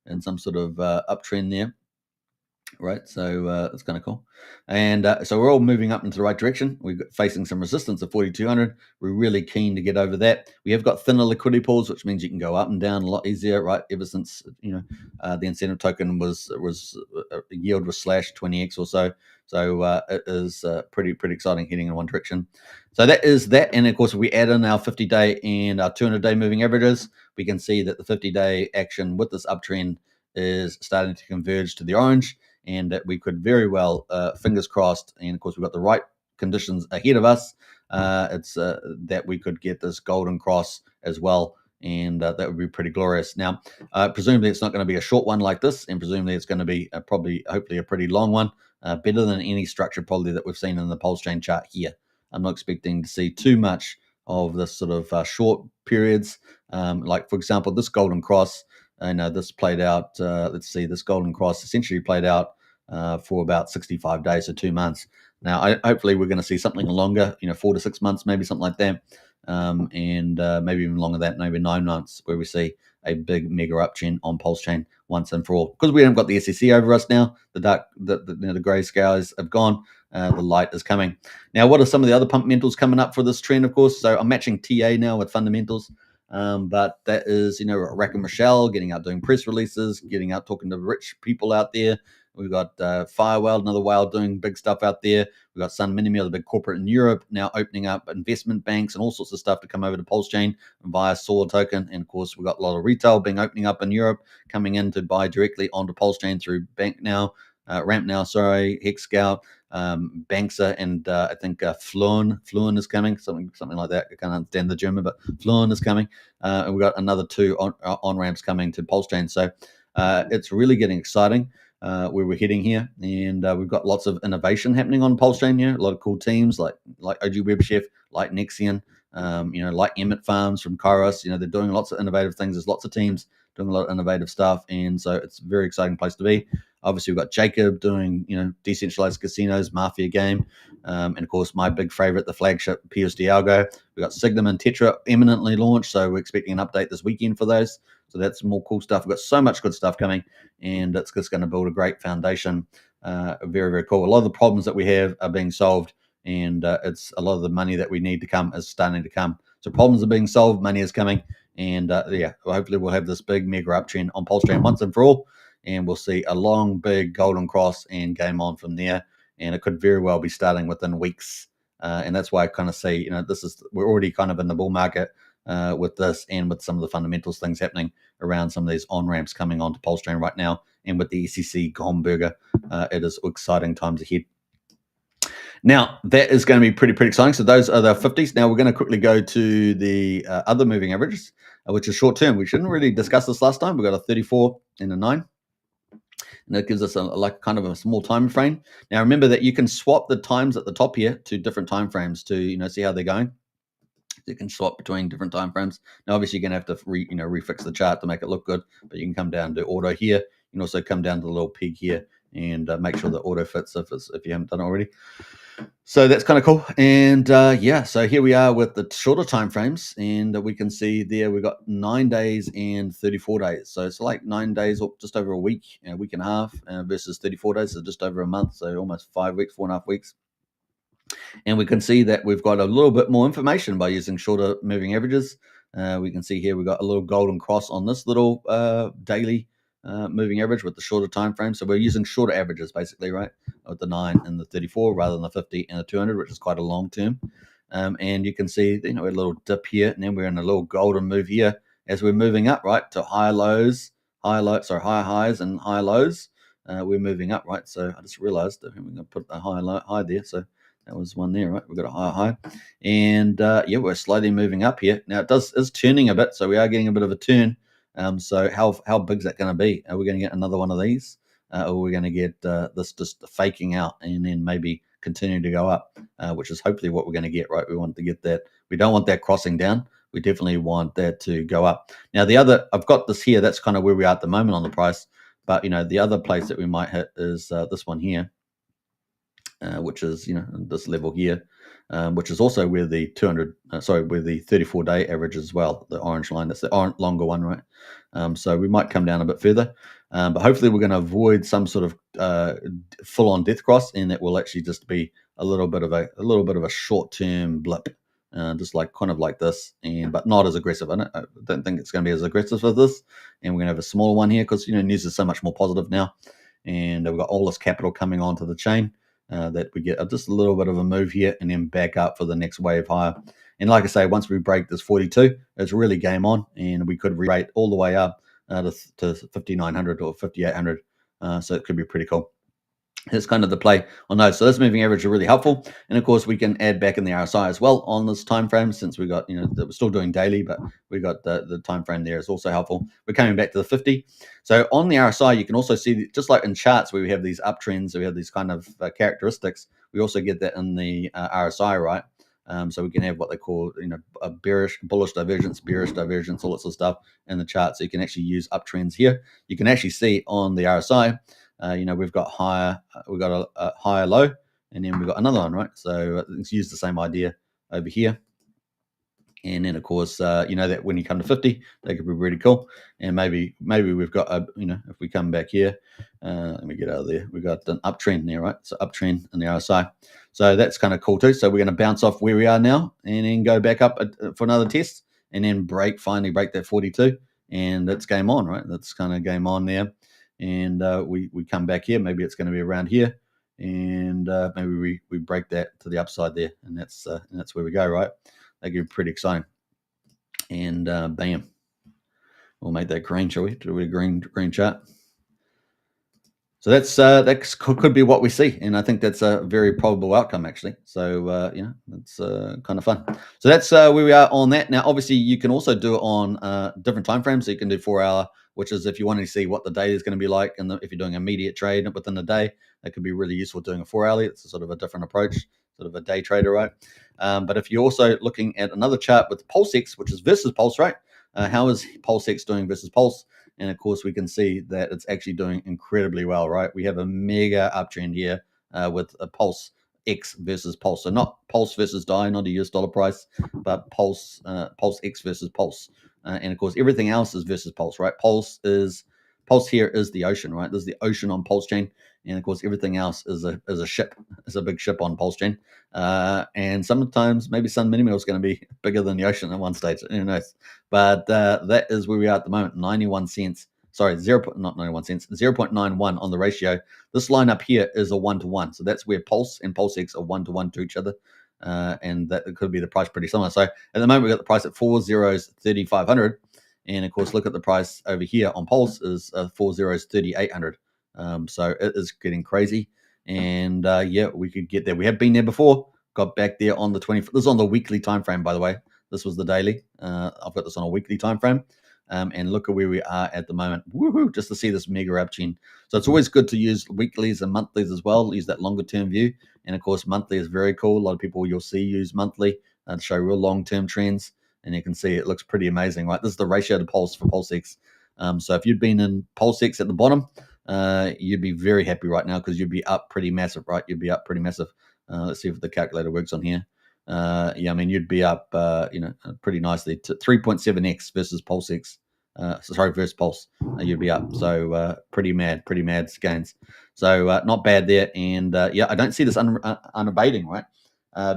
in some sort of uptrend there, right? So it's kind of cool. And so we're all moving up into the right direction. We're facing some resistance at 4,200. We're really keen to get over that. We have got thinner liquidity pools, which means you can go up and down a lot easier, right? Ever since the incentive token was yield was slashed 20x or so. So it is pretty exciting, heading in one direction. So that is that. And of course, if we add in our 50-day and our 200-day moving averages, we can see that the 50-day action with this uptrend is starting to converge to the orange, and that we could very well, fingers crossed, and of course we've got the right conditions ahead of us. It's that we could get this golden cross as well, and that would be pretty glorious. Now, presumably it's not going to be a short one like this, and presumably it's going to be hopefully a pretty long one, better than any structure probably that we've seen in the PulseChain chart here. I'm not expecting to see too much of this sort of short periods. Like, for example, this golden cross, this played out, let's see, this golden cross essentially played out for about 65 days, so 2 months. Now, hopefully we're going to see something longer, 4 to 6 months, maybe something like that. And maybe even longer than that, maybe 9 months, where we see a big mega uptrend on PulseChain once and for all. Because we haven't got the SEC over us now, the grey skies have gone, the light is coming. Now, what are some of the other fundamentals coming up for this trend, of course? So I'm matching TA now with fundamentals. But that is, Rack and Michelle getting out doing press releases, getting out talking to rich people out there. We've got Firewell, another whale doing big stuff out there. We've got Sun Minimum, the big corporate in Europe, now opening up investment banks and all sorts of stuff to come over to PulseChain via Solar token. And of course, we've got a lot of retail opening up in Europe, coming in to buy directly onto PulseChain through Ramp Now, HexScout, Banksa, and I think Fluon is coming, something like that. I can't understand the German, but Fluon is coming. And we've got another 2 on ramps coming to PulseChain. So it's really getting exciting where we're heading here, and we've got lots of innovation happening on PulseChain here. A lot of cool teams like OG WebChef, like Nexion, like Emmett Farms from Kairos. They're doing lots of innovative things. There's lots of teams doing a lot of innovative stuff, and so it's a very exciting place to be. Obviously, we've got Jacob doing, decentralized casinos, Mafia game, and of course, my big favorite, the flagship PUSD algo. We've got Signum and Tetra imminently launched, so we're expecting an update this weekend for those. So that's more cool stuff. We've got so much good stuff coming, and it's just going to build a great foundation. Very, very cool. A lot of the problems that we have are being solved, and it's a lot of the money that we need to come is starting to come. So problems are being solved, money is coming, And yeah, hopefully we'll have this big mega uptrend on PulseChain once and for all, and we'll see a long, big golden cross and game on from there. And it could very well be starting within weeks. And that's why I kind of say, we're already kind of in the bull market with this, and with some of the fundamentals things happening around some of these on ramps coming onto PulseChain right now, and with the SEC Gomburger, it is exciting times ahead. Now, that is going to be pretty exciting. So those are the 50s. Now we're going to quickly go to the other moving averages, which is short term. We shouldn't really discuss this last time. We've got a 34 and a 9. And that gives us like kind of a small time frame. Now remember that you can swap the times at the top here to different time frames to see how they're going. You can swap between different time frames. Now obviously you're going to have to refix the chart to make it look good, but you can come down to auto here. You can also come down to the little peg here and make sure that auto fits if you haven't done it already. So that's kind of cool. And yeah, so here we are with the shorter time frames, and we can see there we've got 9 days and 34 days. So it's like 9 days or just over a week and a half, versus 34 days, so just over a month, so almost 5 weeks, 4.5 weeks. And we can see that we've got a little bit more information by using shorter moving averages. We can see here we've got a little golden cross on this little daily moving average with the shorter time frame. So we're using shorter averages basically, right, with the 9 and the 34 rather than the 50 and the 200, which is quite a long term. And you can see, a little dip here, and then we're in a little golden move here as we're moving up, right, to higher highs and higher lows. We're moving up, right? So I just realized that we're going to put a high there. So that was one there, right? We've got a high. And yeah, we're slowly moving up here. Now it is turning a bit, so we are getting a bit of a turn. So how big is that going to be? Are we going to get another one of these? Or are we going to get this just faking out and then maybe continue to go up, which is hopefully what we're going to get, right? We want to get that. We don't want that crossing down. We definitely want that to go up. Now, I've got this here. That's kind of where we are at the moment on the price. But, the other place that we might hit is this one here, which is, this level here, which is also where the 34-day average as well, the orange line. That's the longer one, right? So we might come down a bit further, but hopefully we're going to avoid some sort of full-on death cross, and that will actually just be a little bit of a short-term blip, just kind of like this, but not as aggressive. I don't think it's going to be as aggressive as this, and we're going to have a smaller one here because news is so much more positive now, and we've got all this capital coming onto the chain. That we get just a little bit of a move here and then back up for the next wave higher. And like I say, once we break this 42, it's really game on, and we could rate all the way up to 5,900 or 5,800. So it could be pretty cool. That's kind of the play on those. So this moving average is really helpful. And of course, we can add back in the RSI as well on this time frame, since we got, that we're still doing daily, but we got the time frame there is also helpful. We're coming back to the 50. So on the RSI, you can also see, just like in charts where we have these uptrends, we have these kind of characteristics, we also get that in the RSI, right? So we can have what they call, a bullish divergence, bearish divergence, all that sort of stuff in the chart. So you can actually use uptrends here. You can actually see on the RSI, we've got a higher low, and then we've got another one, right? So let's use the same idea over here. And then, of course, that when you come to 50, that could be really cool. And maybe we've got if we come back here, let me get out of there. We've got an uptrend there, right? So uptrend in the RSI. So that's kind of cool too. So we're going to bounce off where we are now and then go back up for another test, and then finally break that 42, and that's game on, right? That's kind of game on there. And we come back here. Maybe it's going to be around here, and maybe we break that to the upside there, and that's where we go, right? That could be pretty exciting. And bam, we'll make that green, shall we? Do a green chart. So that could be what we see, and I think that's a very probable outcome, actually. So that's kind of fun. So that's where we are on that. Now, obviously, you can also do it on different time frames. So you can do 4 hour, which is if you want to see what the day is going to be like, and if you're doing immediate trade within the day, that could be really useful doing a 4 hourly. It's a sort of a different approach, sort of a day trader, right? But if you're also looking at another chart with PulseX, which is versus Pulse, right? How is PulseX doing versus Pulse? And of course, we can see that it's actually doing incredibly well, right? We have a mega uptrend here with a Pulse X versus Pulse. So not Pulse versus DAI, not a US dollar price, but Pulse X versus Pulse. And of course, everything else is versus Pulse, right? Pulse here is the ocean, right? There's the ocean on PulseChain. and of course everything else is a ship, is a big ship on PulseChain. And sometimes maybe Sun Minimal is going to be bigger than the ocean at one stage. Who knows? But that is where we are at the moment. 91 cents. Sorry, not 91 cents. 0.91 on the ratio. This line up here is a 1-to-1. So that's where Pulse and PulseX are 1-to-1 to each other. And that could be the price pretty similar. So at the moment we got the price at 4 zeros 3,500, and of course look at the price over here on Pulse is 4 zeros 3,800. So it is getting crazy, and yeah, we could get there. We have been there before. Got back there on the 20th. This is on the weekly time frame, by the way. This was the daily. I've got this on a weekly time frame. And look at where we are at the moment. Woohoo! Just to see this mega uptrend. So it's always good to use weeklies and monthlies as well. Use that longer term view. And of course, monthly is very cool. A lot of people you'll see use monthly to show real long term trends. And you can see it looks pretty amazing, right? This is the ratio to Pulse for PulseX. So if you'd been in PulseX at the bottom, you'd be very happy right now because you'd be up pretty massive, right? You'd be up pretty massive. Let's see if the calculator works on here. Yeah, I mean, you'd be up, pretty nicely to 3.7x versus PulseX. Versus Pulse. You'd be up. So pretty mad gains. So not bad there. And yeah, I don't see this unabating, right?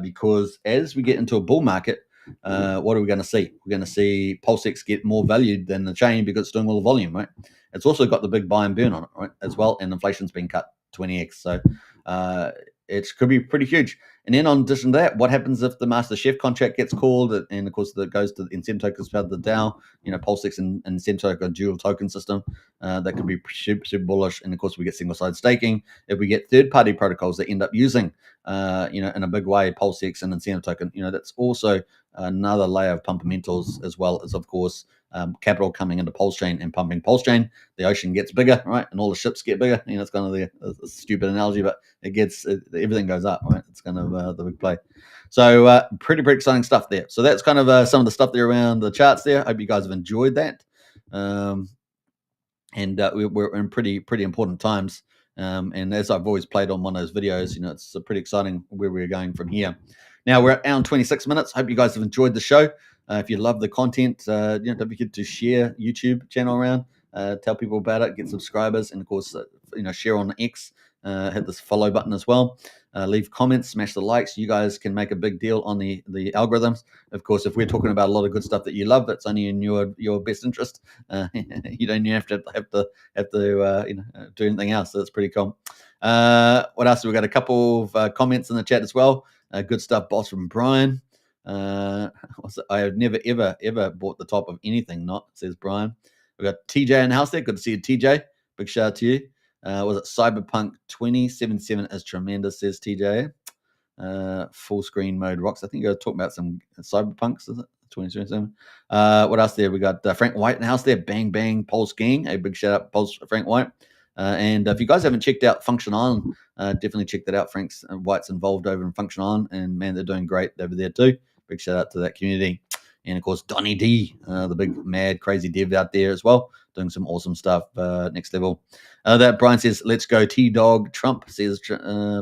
Because as we get into a bull market, what are we going to see? We're going to see PulseX get more valued than the chain because it's doing all the volume, right? It's also got the big buy and burn on it, right, as well. And inflation's been cut 20x. So it could be pretty huge. And then, on addition to that, what happens if the Master Chef contract gets called? And of course, that goes to the Incem tokens part of the DAO. PulseX and Incem token, a dual token system that could be super bullish. And of course, we get single side staking. If we get third party protocols that end up using, in a big way, PulseX and Incem token, that's also another layer of pumpamentals, as well as, of course, capital coming into PulseChain and pumping PulseChain. The ocean gets bigger, right? And all the ships get bigger. It's kind of a stupid analogy, but everything goes up, right? It's kind of the big play. So pretty exciting stuff there. So that's kind of some of the stuff there around the charts there. I hope you guys have enjoyed that. And we're in pretty important times. And as I've always played on one of those videos, it's pretty exciting where we're going from here. Now we're at hour 26 minutes. Hope you guys have enjoyed the show. If you love the content, don't forget to share YouTube channel around, tell people about it, get subscribers, and of course, share on X. Hit this follow button as well. Leave comments, smash the likes. You guys can make a big deal on the algorithms. Of course, if we're talking about a lot of good stuff that you love, that's only in your best interest. You don't have to do anything else. So that's pretty cool. What else? We've got a couple of comments in the chat as well. Good stuff, boss, from Brian. I have never ever bought the top of anything, says Brian. We've got TJ in the house there. Good to see you, TJ. Big shout out to you. Was it Cyberpunk 2077 is tremendous, says TJ. Full screen mode rocks. I think you're talking about some Cyberpunks, is it? 2077. What else there? We got Frank White in the house there. Bang bang Pulse gang. A big shout out Pulse Frank White. And if you guys haven't checked out Function On, definitely check that out. Frank White's involved over in Function On, and man, they're doing great over there too. Big shout out to that community. And of course, Donnie D, the big mad crazy dev out there as well, doing some awesome stuff. Next level. That Brian says, "Let's go T-Dog Trump," says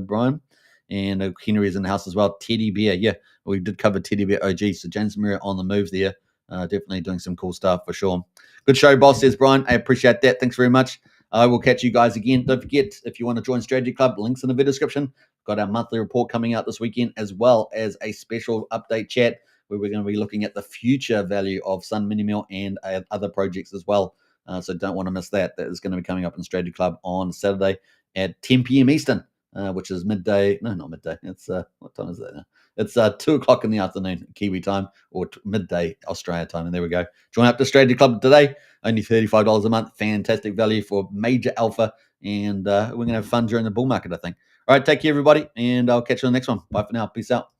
Brian. And Henry's in the house as well. Teddy Bear, yeah, we did cover Teddy Bear OG. So James Murray on the move there, definitely doing some cool stuff for sure. Good show, boss, says Brian. I appreciate that. Thanks very much. I will catch you guys again. Don't forget, if you want to join Strategy Club, links in the video description. Got our monthly report coming out this weekend, as well as a special update chat where we're going to be looking at the future value of Sun Minimal and other projects as well. So don't want to miss that. That is going to be coming up in Strategy Club on Saturday at 10 p.m. Eastern, which is midday. No, not midday. It's what time is that now? It's 2 o'clock in the afternoon, Kiwi time, or midday Australia time. And there we go. Join up to Strategy Club today. Only $35 a month. Fantastic value for major alpha. And we're going to have fun during the bull market, I think. All right, take care, everybody. And I'll catch you on the next one. Bye for now. Peace out.